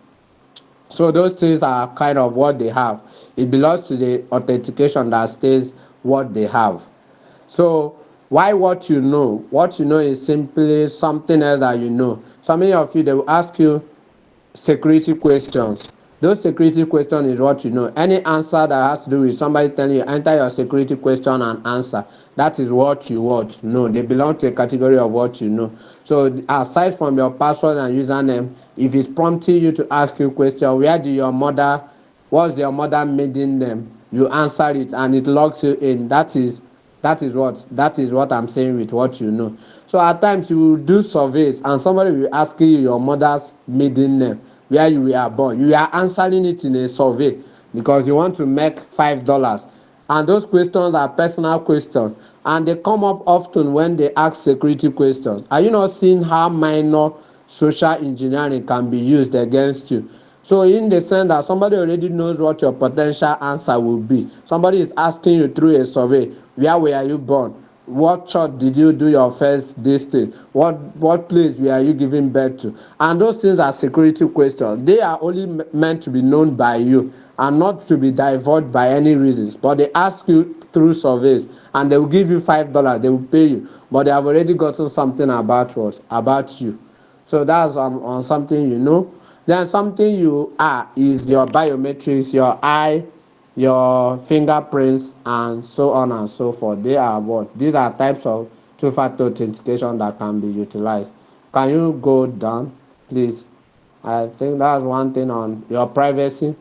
So those things are kind of what they have. It belongs to the authentication that states what they have. So why what you know? What you know is simply something else that you know. So many of you, they will ask you security questions. Those security questions is what you know. Any answer that has to do with somebody telling you enter your security question and answer, that is what you want. No, they belong to a category of what you know. So aside from your password and username, if it's prompting you to ask you question, where do your mother, what's your mother maiden name, you answer it and it logs you in. That is what I'm saying with what you know. So at times you will do surveys and somebody will ask you your mother's maiden name, where you were born. You are answering it in a survey because you want to make $5. And those questions are personal questions and they come up often when they ask security questions. Are you not seeing how minor social engineering can be used against you? So in the sense that somebody already knows what your potential answer will be. Somebody is asking you through a survey, where were you born? What church did you do your first this thing? What place were you giving birth to? And those things are security questions. They are only meant to be known by you and not to be divulged by any reasons. But they ask you through surveys and they will give you $5. They will pay you, but they have already gotten something about you. So that's on something you know. Then something you are is your biometrics, your eye, your fingerprints, and so on and so forth. They are what? These are types of two-factor authentication that can be utilized. Can you go down, please? I think that's one thing on your privacy.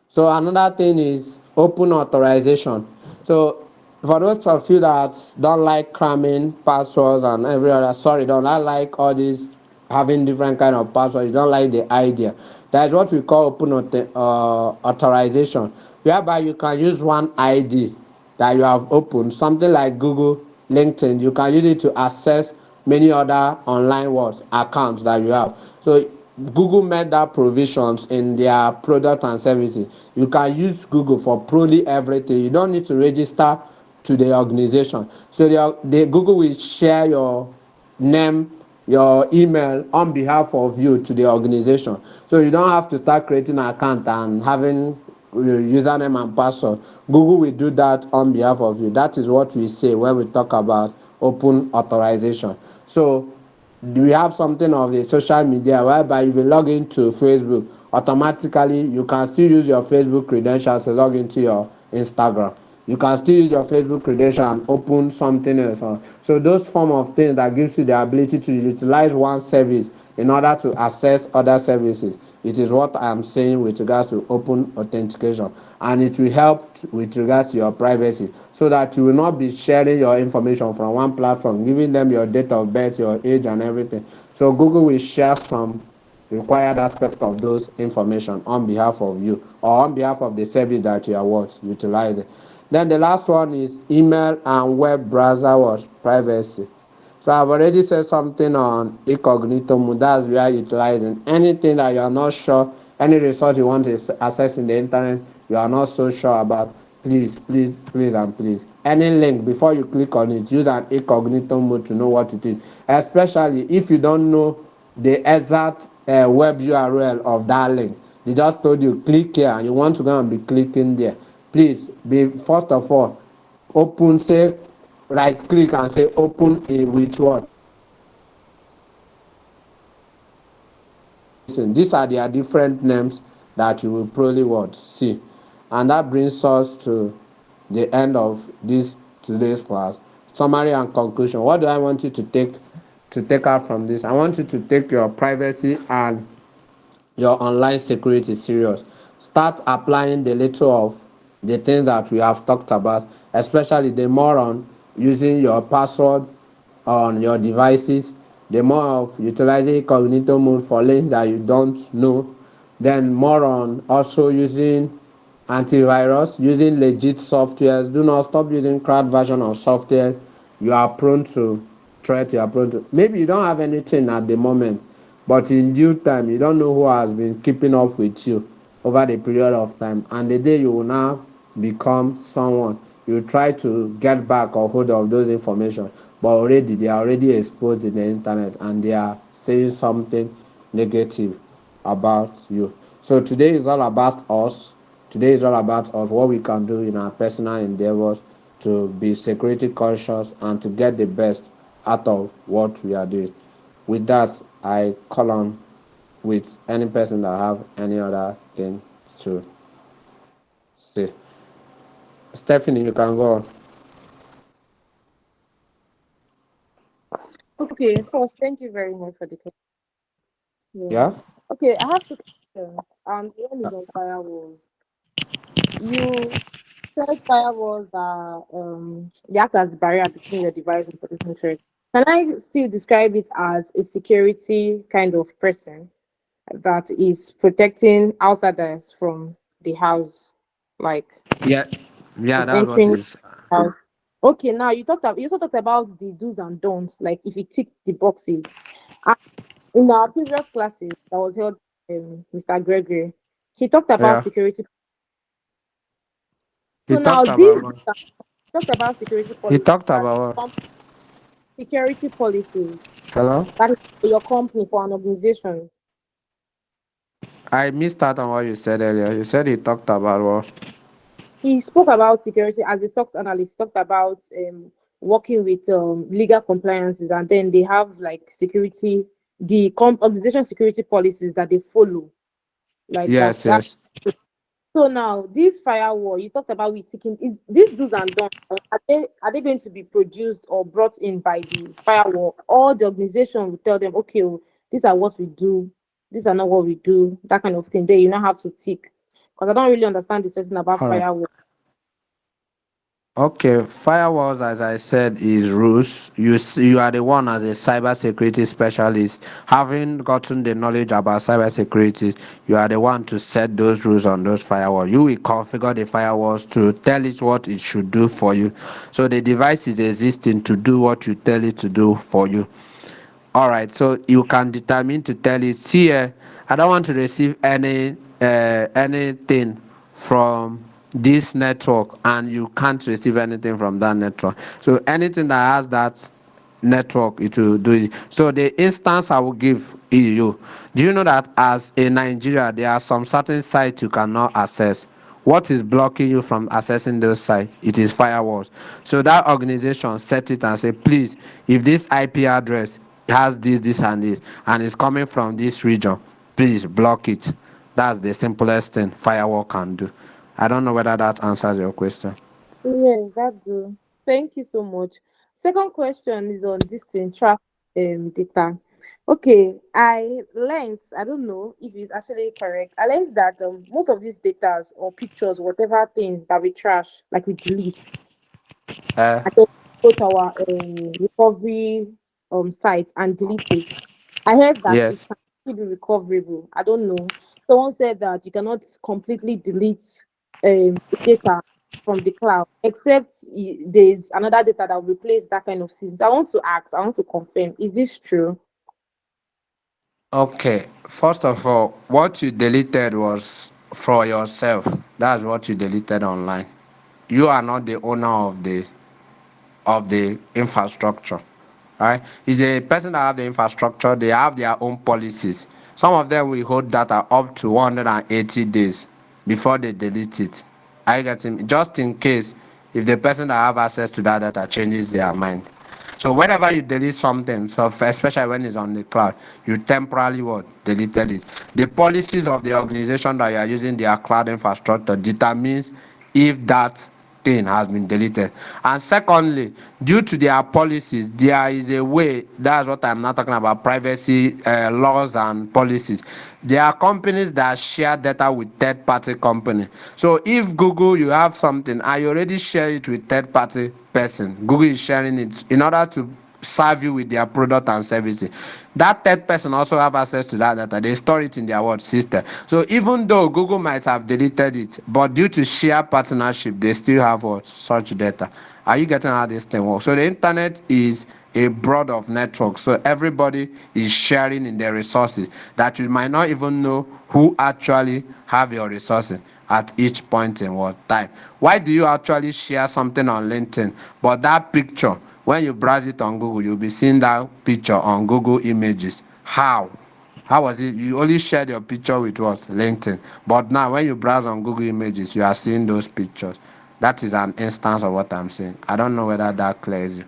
So another thing is open authorization. So for those of you that don't like cramming passwords and every other, sorry, don't like all these having different kind of passwords, you don't like the idea. That is what we call open authorization, whereby you can use one ID that you have opened, something like Google, LinkedIn. You can use it to access many other online words accounts that you have. So Google made that provisions in their product and services. You can use Google for probably everything. You don't need to register to the organization. So the Google will share your name, your email on behalf of you to the organization. So you don't have to start creating an account and having username and password. Google will do that on behalf of you. That is what we say when we talk about open authorization. So we have something of a social media whereby if you log into Facebook, automatically you can still use your Facebook credentials to log into your Instagram. You can still use your Facebook credential and open something else on. So those form of things that gives you the ability to utilize one service in order to access other services. It is what I am saying with regards to open authentication, and it will help with regards to your privacy, so that you will not be sharing your information from one platform, giving them your date of birth, your age, and everything. So Google will share some required aspect of those information on behalf of you or on behalf of the service that you are utilizing. Then the last one is email and web browser was privacy. So I've already said something on incognito mode. That's where utilizing anything that you are not sure, any resource you want to access in the internet, you are not so sure about. Please, please, please, and please. Any link before you click on it, use an incognito mode to know what it is. Especially if you don't know the exact web URL of that link. They just told you click here and you want to go and be clicking there. Please be first of all open, say right click and say open a with what. These are their different names that you will probably what see. And that brings us to the end of this today's class. Summary and conclusion. What do I want you to take out from this? I want you to take your privacy and your online security serious. Start applying the little of the things that we have talked about, especially the more on using your password on your devices, the more of utilizing incognito mode for links that you don't know, then more on also using antivirus, using legit softwares. Do not stop using crowd version of software. You are prone to threat, you are prone to, maybe you don't have anything at the moment, but in due time you don't know who has been keeping up with you over the period of time, and the day you will now become someone, you try to get back or hold of those information, but already they are already exposed in the internet and they are saying something negative about you. So today is all about us. Today is all about us, what we can do in our personal endeavors to be security conscious and to get the best out of what we are doing. With that, I call on with any person that have any other thing to say. Stephanie, you can go on. Okay, first, thank you very much for the question. Yeah? Yes. Okay, I have two questions, and the one is on firewalls. You said firewalls are they act as barrier between your device and potential threat. Can I still describe it as a security kind of person that is protecting outsiders from the house, like Yeah. Yeah, from that's what entering is. the house? Okay, now you also talked about the do's and don'ts, like if you tick the boxes. And in our previous classes that was held, Mr. Gregory, he talked about Yeah. security. He So now talked this about do's what? and talked about security He policies talked that about what? security policies Hello? that is for your company, for an organization. I missed out on what you said earlier. You said he talked about what? He spoke about security as a SOX analyst, talked about working with legal compliances, and then they have like security, the organization security policies that they follow, like Yes, that. yes. So now this firewall, you talked about with ticking, is these do's and don'ts, are they going to be produced or brought in by the firewall, or the organization will tell them, okay, oh, these are what we do, these are not what we do, that kind of thing. Then you now have to tick. Because I don't really understand the setting about All right. firewall. Okay, firewalls, as I said, is rules. You are the one as a cybersecurity specialist, having gotten the knowledge about cybersecurity. You are the one to set those rules on those firewalls. You will configure the firewalls to tell it what it should do for you. So the device is existing to do what you tell it to do for you. All right, so you can determine to tell it, see, I don't want to receive anything from this network, and you can't receive anything from that network. So anything that has that network, it will do it. So the instance I will give you, do you know that as a Nigeria, there are some certain sites you cannot access? what is blocking you from accessing those sites? It is firewalls. So that organization set it and say, please, if this IP address has this and this and is coming from this region, please block it. That's the simplest thing firewall can do. I don't know whether that answers your question. Yes, that do. Thank you so much. Second question is on this thing, track data. Okay, I learned, I don't know if it's actually correct. I learned that most of these data or pictures, whatever thing that we trash, like we delete, Uh, and then go to our recovery site and delete it. I heard that it yes. can still be recoverable. I don't know. Someone said that you cannot completely delete the data from the cloud, except there's another data that will replace that kind of thing. So I want to ask, I want to confirm, is this true? Okay. First of all, what you deleted was for yourself. That's what you deleted online. You are not the owner of the infrastructure. Right? Is a person that have the infrastructure, they have their own policies. Some of them will hold data up to 180 days before they delete it. I get him. Just in case if the person that have access to that data changes their mind. So whenever you delete something, so especially when it's on the cloud, you temporarily what deleted it. The policies of the organization that you are using their cloud infrastructure determines if that thing has been deleted. And secondly, due to their policies, there is a way. That's what I'm not talking about, privacy laws and policies. There are companies that share data with third party company. So if Google, you have something and you already share it with third party person, Google is sharing it in order to serve you with their product and services. That third person also have access to that data. They store it in their word system. So even though Google might have deleted it, but due to sheer partnership, they still have what such data. Are you getting how this thing works? So the internet is a broad of networks. So everybody is sharing in their resources that you might not even know who actually have your resources at each point in what time. Why do you actually share something on LinkedIn, but that picture, when you browse it on Google, you'll be seeing that picture on Google Images? How? How was it? You only shared your picture with what? LinkedIn. But now when you browse on Google Images, you are seeing those pictures. That is an instance of what I'm saying. I don't know whether that clears you.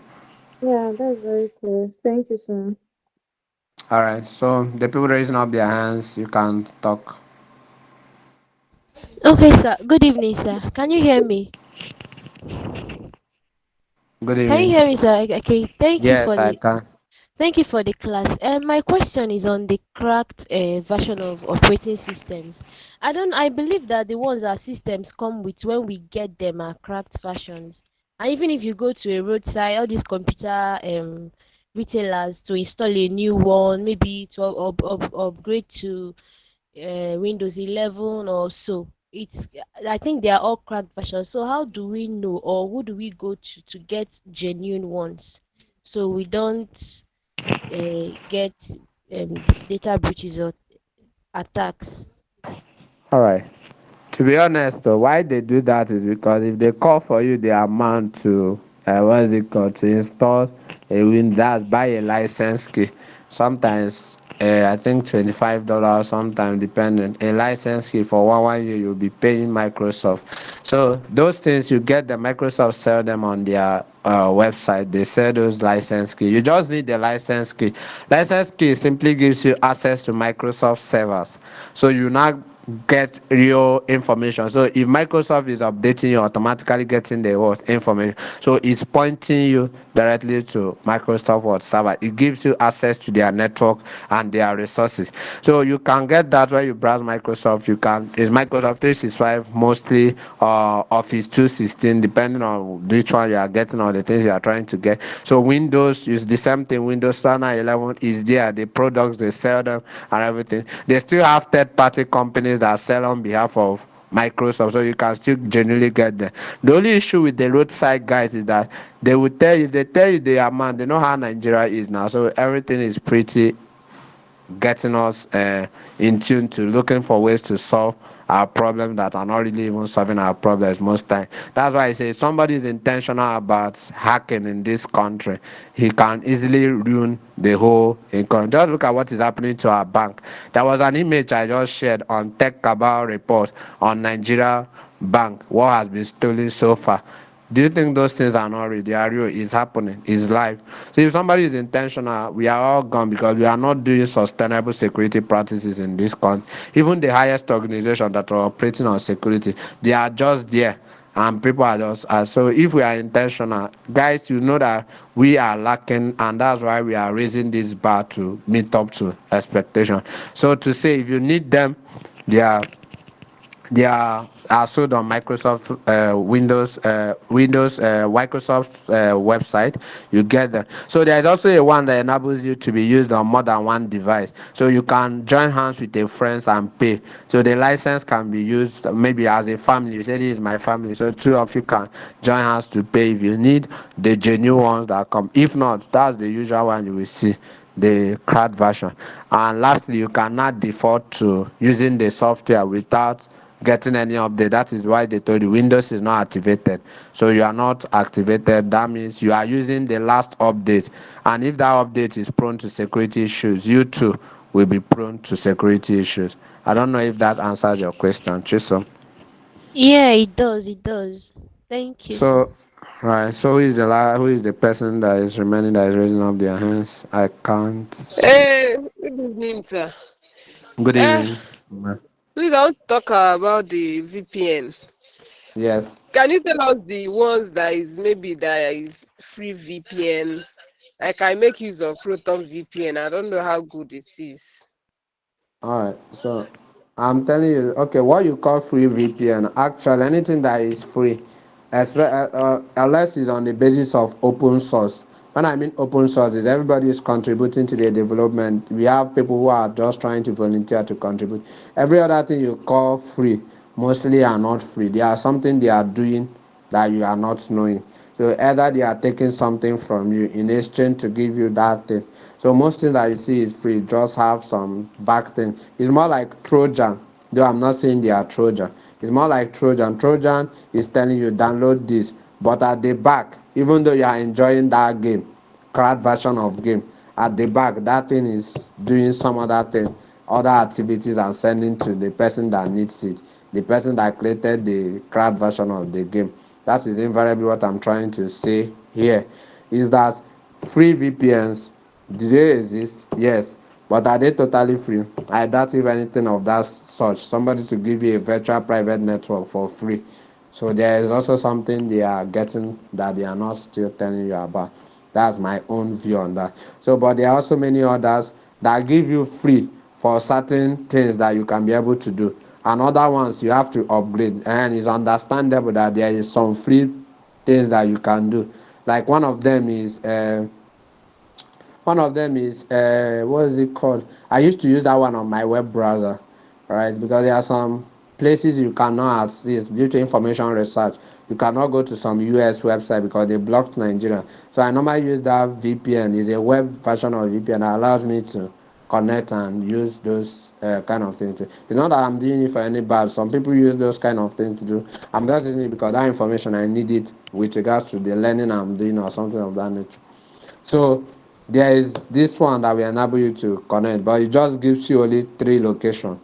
Yeah, that's very clear. Thank you, sir. All right. So the people raising up their hands, you can talk. Okay, sir. Good evening, sir. Can you hear me? Good Can you evening. hear me, sir? Okay. Yes, I can. Thank you for the class. My question is on the cracked version of operating systems. I believe that the ones our systems come with when we get them are cracked versions. And even if you go to a roadside, all these computer retailers to install a new one, maybe to upgrade to Windows 11 or so. It's I think they are all cracked versions. So how do we know, or who do we go to get genuine ones, so we don't get data breaches or attacks? All right. To be honest, though, why they do that is because if they call for you the amount to, what is it called, to install a Windows, buy a license key. Sometimes, I think $25, sometimes depending. A license key for one year, you'll be paying Microsoft. So those things you get, the Microsoft sell them on their website. They sell those license key. You just need the license key. License key simply gives you access to Microsoft servers. So you now get real information. So if Microsoft is updating, you automatically getting the what information. So it's pointing you directly to Microsoft what server. It gives you access to their network and their resources. So you can get that when you browse Microsoft. You can is Microsoft 365 mostly, Office 216, depending on which one you are getting or the things you are trying to get. So Windows is the same thing. Windows 11 is there. The products they sell them and everything. They still have third party companies that sell on behalf of Microsoft, so you can still genuinely get them. The only issue with the roadside guys is that they will tell you, if they tell you the amount, they know how Nigeria is now, so everything is pretty getting us in tune to looking for ways to solve our problems that are not really even solving our problems most time. That's why I say somebody is intentional about hacking in this country, he can easily ruin the whole economy. Just look at what is happening to our bank. There was an image I just shared on Tech Cabal report on Nigeria bank, what has been stolen so far. Do you think those things are not real? They are real. It's happening. It's live. So if somebody is intentional, we are all gone because we are not doing sustainable security practices in this country. Even the highest organization that are operating on security, they are just there. And people are just so if we are intentional, guys, you know that we are lacking, and that's why we are raising this bar to meet up to expectation. So to say if you need them, they are sold on Microsoft Microsoft website. You get them. So there is also a one that enables you to be used on more than one device. So you can join hands with a friends and pay. So the license can be used maybe as a family. You say this is my family, so two of you can join hands to pay if you need the genuine ones that come. If not, that's the usual one you will see, the cracked version. And lastly, you cannot default to using the software without getting any update. That is why they told you Windows is not activated. So you are not activated. That means you are using the last update. And if that update is prone to security issues, you too will be prone to security issues. I don't know if that answers your question, Chisom. Yeah, it does. It does. Thank you, sir. So, right. So who is the person that is remaining that is raising up their hands? I can't see. Good evening, sir. Good Eh, evening. please, I want to talk about the VPN. Yes. Can you tell us the ones that is free VPN? Like I make use of Proton VPN. I don't know how good it is. All right, so I'm telling you, okay, what you call free VPN, actually anything that is free, unless it's on the basis of open source. When I mean open source, is everybody is contributing to the development. We have people who are just trying to volunteer to contribute. Every other thing you call free, mostly are not free. They are something they are doing that you are not knowing. So either they are taking something from you in exchange to give you that thing. So most things that you see is free, just have some back thing. It's more like Trojan, though I'm not saying they are Trojan. It's more like Trojan. Trojan is telling you download this, but at the back, even though you are enjoying that game, cracked version of game, at the back that thing is doing some other thing, other activities, and sending to the person that needs it, the person that created the cracked version of the game. That is invariably what I'm trying to say here, is that free VPNs, do they exist? Yes. But are they totally free? I doubt if anything of that such. Somebody to give you a virtual private network for free. So there is also something they are getting that they are not still telling you about. That's my own view on that. So, but there are also many others that give you free for certain things that you can be able to do. And other ones you have to upgrade. And it's understandable that there is some free things that you can do. Like one of them is what is it called? I used to use that one on my web browser, right? Because there are some places you cannot access due to information research. You cannot go to some US website because they blocked Nigeria. So I normally use that VPN. It's a web version of VPN that allows me to connect and use those kind of things. It's not that I'm doing it for any bad. Some people use those kind of things to do. I'm just using it because that information I need it with regards to the learning I'm doing or something of that nature. So there is this one that will enable you to connect, but it just gives you only three locations.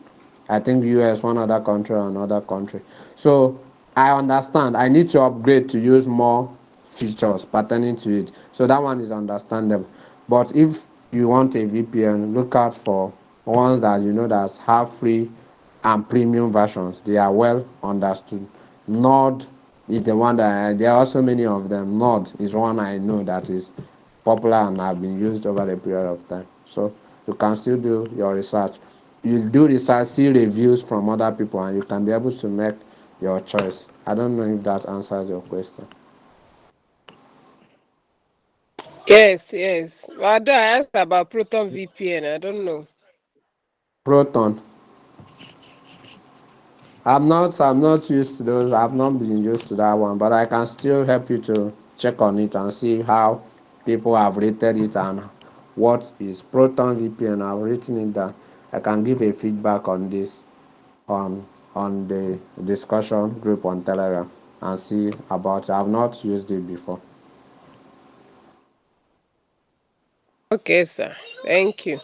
I think US, one other country, another country. So I understand. I need to upgrade to use more features pertaining to it. So that one is understandable. But if you want a VPN, look out for ones that you know that have free and premium versions. They are well understood. Node is the one that there are also many of them. Node is one I know that is popular and have been used over the period of time. So you can still do your research. You do research, see reviews from other people, and you can be able to make your choice. I don't know if that answers your question. Yes, yes. Although I asked about Proton VPN, I don't know. Proton. I'm not used to those. I've not been used to that one, but I can still help you to check on it and see how people have rated it and what is Proton VPN. I've written it down. I can give a feedback on this on on the discussion group on Telegram and see about it. I've not used it before. Okay, sir. Thank you.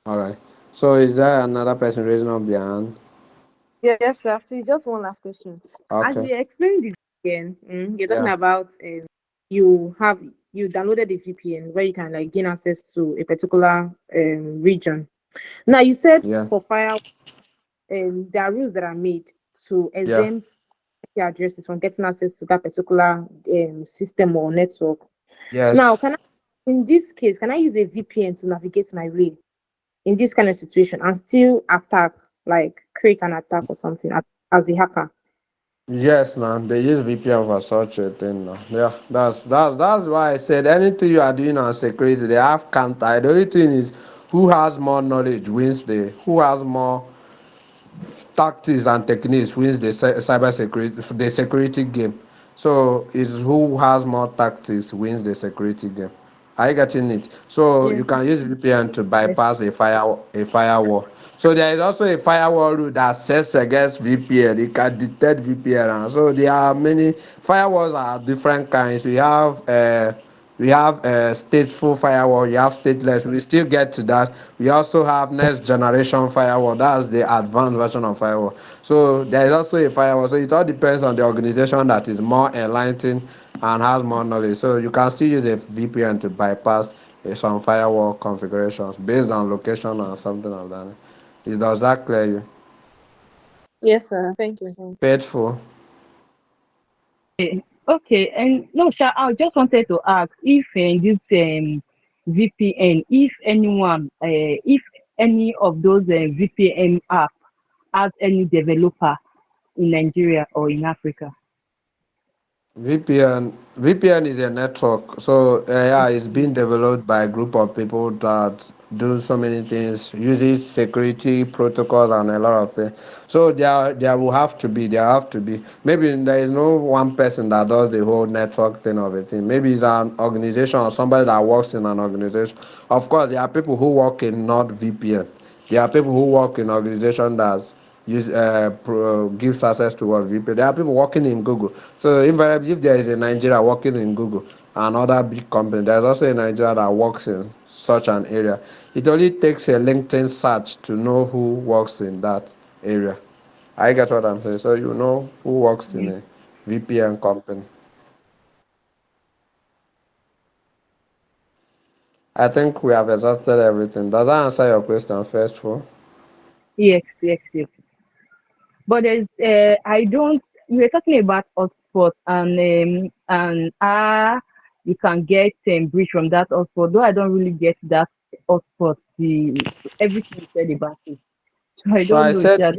All right. So is there another person raising up their hand? Yes, sir. Please, just one last question. As Okay. you explained the VPN, you're talking Yeah. about you have you downloaded a VPN where you can like gain access to a particular region. Now you said Yeah. for fire, there are rules that are made to Yeah. exempt IP addresses from getting access to that particular system or network. Yes. Now, in this case, can I use a VPN to navigate my way in this kind of situation and still attack, like create an attack or something as a hacker? Yes, now they use VPN for such a thing now. Yeah, that's why I said anything you are doing on security, they have counter. The only thing is who has more knowledge wins the who has more tactics and techniques wins the cyber security the security game. So it's who has more tactics wins the security game. Are you getting it? So Yeah. you can use VPN to bypass a firewall. So there is also a firewall rule that sets against VPN. It can detect VPN. And so there are many firewalls are different kinds. We have stateful firewall, you have stateless. We still get to that. We also have next generation firewall. That's the advanced version of firewall. So there is also a firewall. So it all depends on the organization that is more enlightened and has more knowledge. So you can still use a VPN to bypass some firewall configurations based on location or something like that. Does that clear you? Yes, sir. Thank you. Sir. Faithful. Okay, and no, Sha, I just wanted to ask if this VPN, if anyone, if any of those VPN app has any developer in Nigeria or in Africa. VPN is a network. So yeah, it's being developed by a group of people that do so many things, uses security protocols and a lot of things. So there have to be. Maybe there is no one person that does the whole network thing of a thing. Maybe it's an organization or somebody that works in an organization. Of course, there are people who work in not VPN. There are people who work in organization that gives access to what VPN. There are people working in Google. So invariably, if there is a Nigeria working in Google, another big company, there's also a Nigeria that works in such an area. It only takes a LinkedIn search to know who works in that area. I get what I'm saying. So you know who works in Yeah. a VPN company. I think we have exhausted everything. Does that answer your question, first of all? Yes, yes, yes. But there's, I don't. We were talking about hotspot and you can get breach from that hotspot. Though I don't really get that hotspot. The everything you said about it. So I So don't I know, said Sha.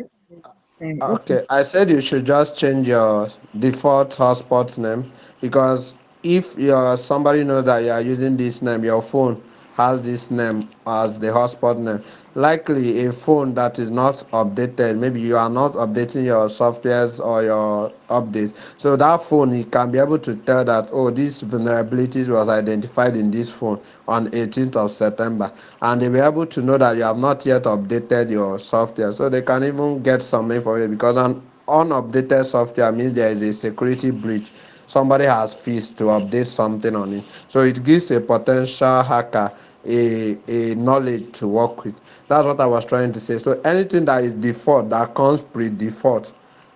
Okay. Okay, I said you should just change your default hotspot name because if you're somebody knows that you are using this name, your phone has this name as the hotspot name. Likely a phone that is not updated, maybe you are not updating your softwares or your updates. So that phone, it can be able to tell that, oh, this vulnerabilities was identified in this phone on 18th of September, and they were able to know that you have not yet updated your software, so they can even get some information because an unupdated software means there is a security breach. Somebody has fixed to update something on it, so it gives a potential hacker a knowledge to work with. That's what I was trying to say. So anything that is default, that comes pre-default,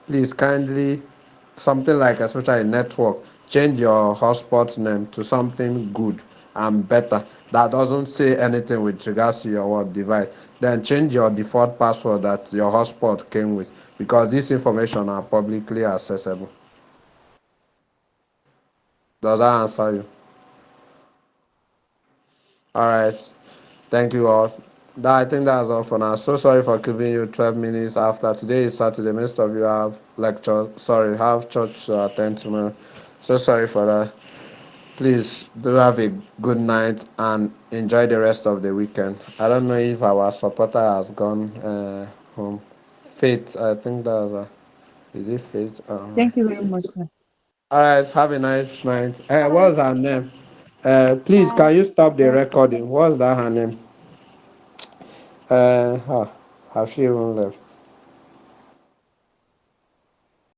please kindly, something like especially network, change your hotspot name to something good and better that doesn't say anything with regards to your what device. Then change your default password that your hotspot came with because this information are publicly accessible. Does that answer you? All right. Thank you all. I think that's all for now. So sorry for keeping you 12 minutes after. Today is Saturday. Most of you have lecture. Sorry, have church to attend tomorrow. So sorry for that. Please do have a good night and enjoy the rest of the weekend. I don't know if our supporter has gone home. Faith, I think that's is it Faith? Thank you very much, sir. All right, have a nice night. Bye. What's her name? Please, Bye. can you stop the recording? What's that her name? Has she even left?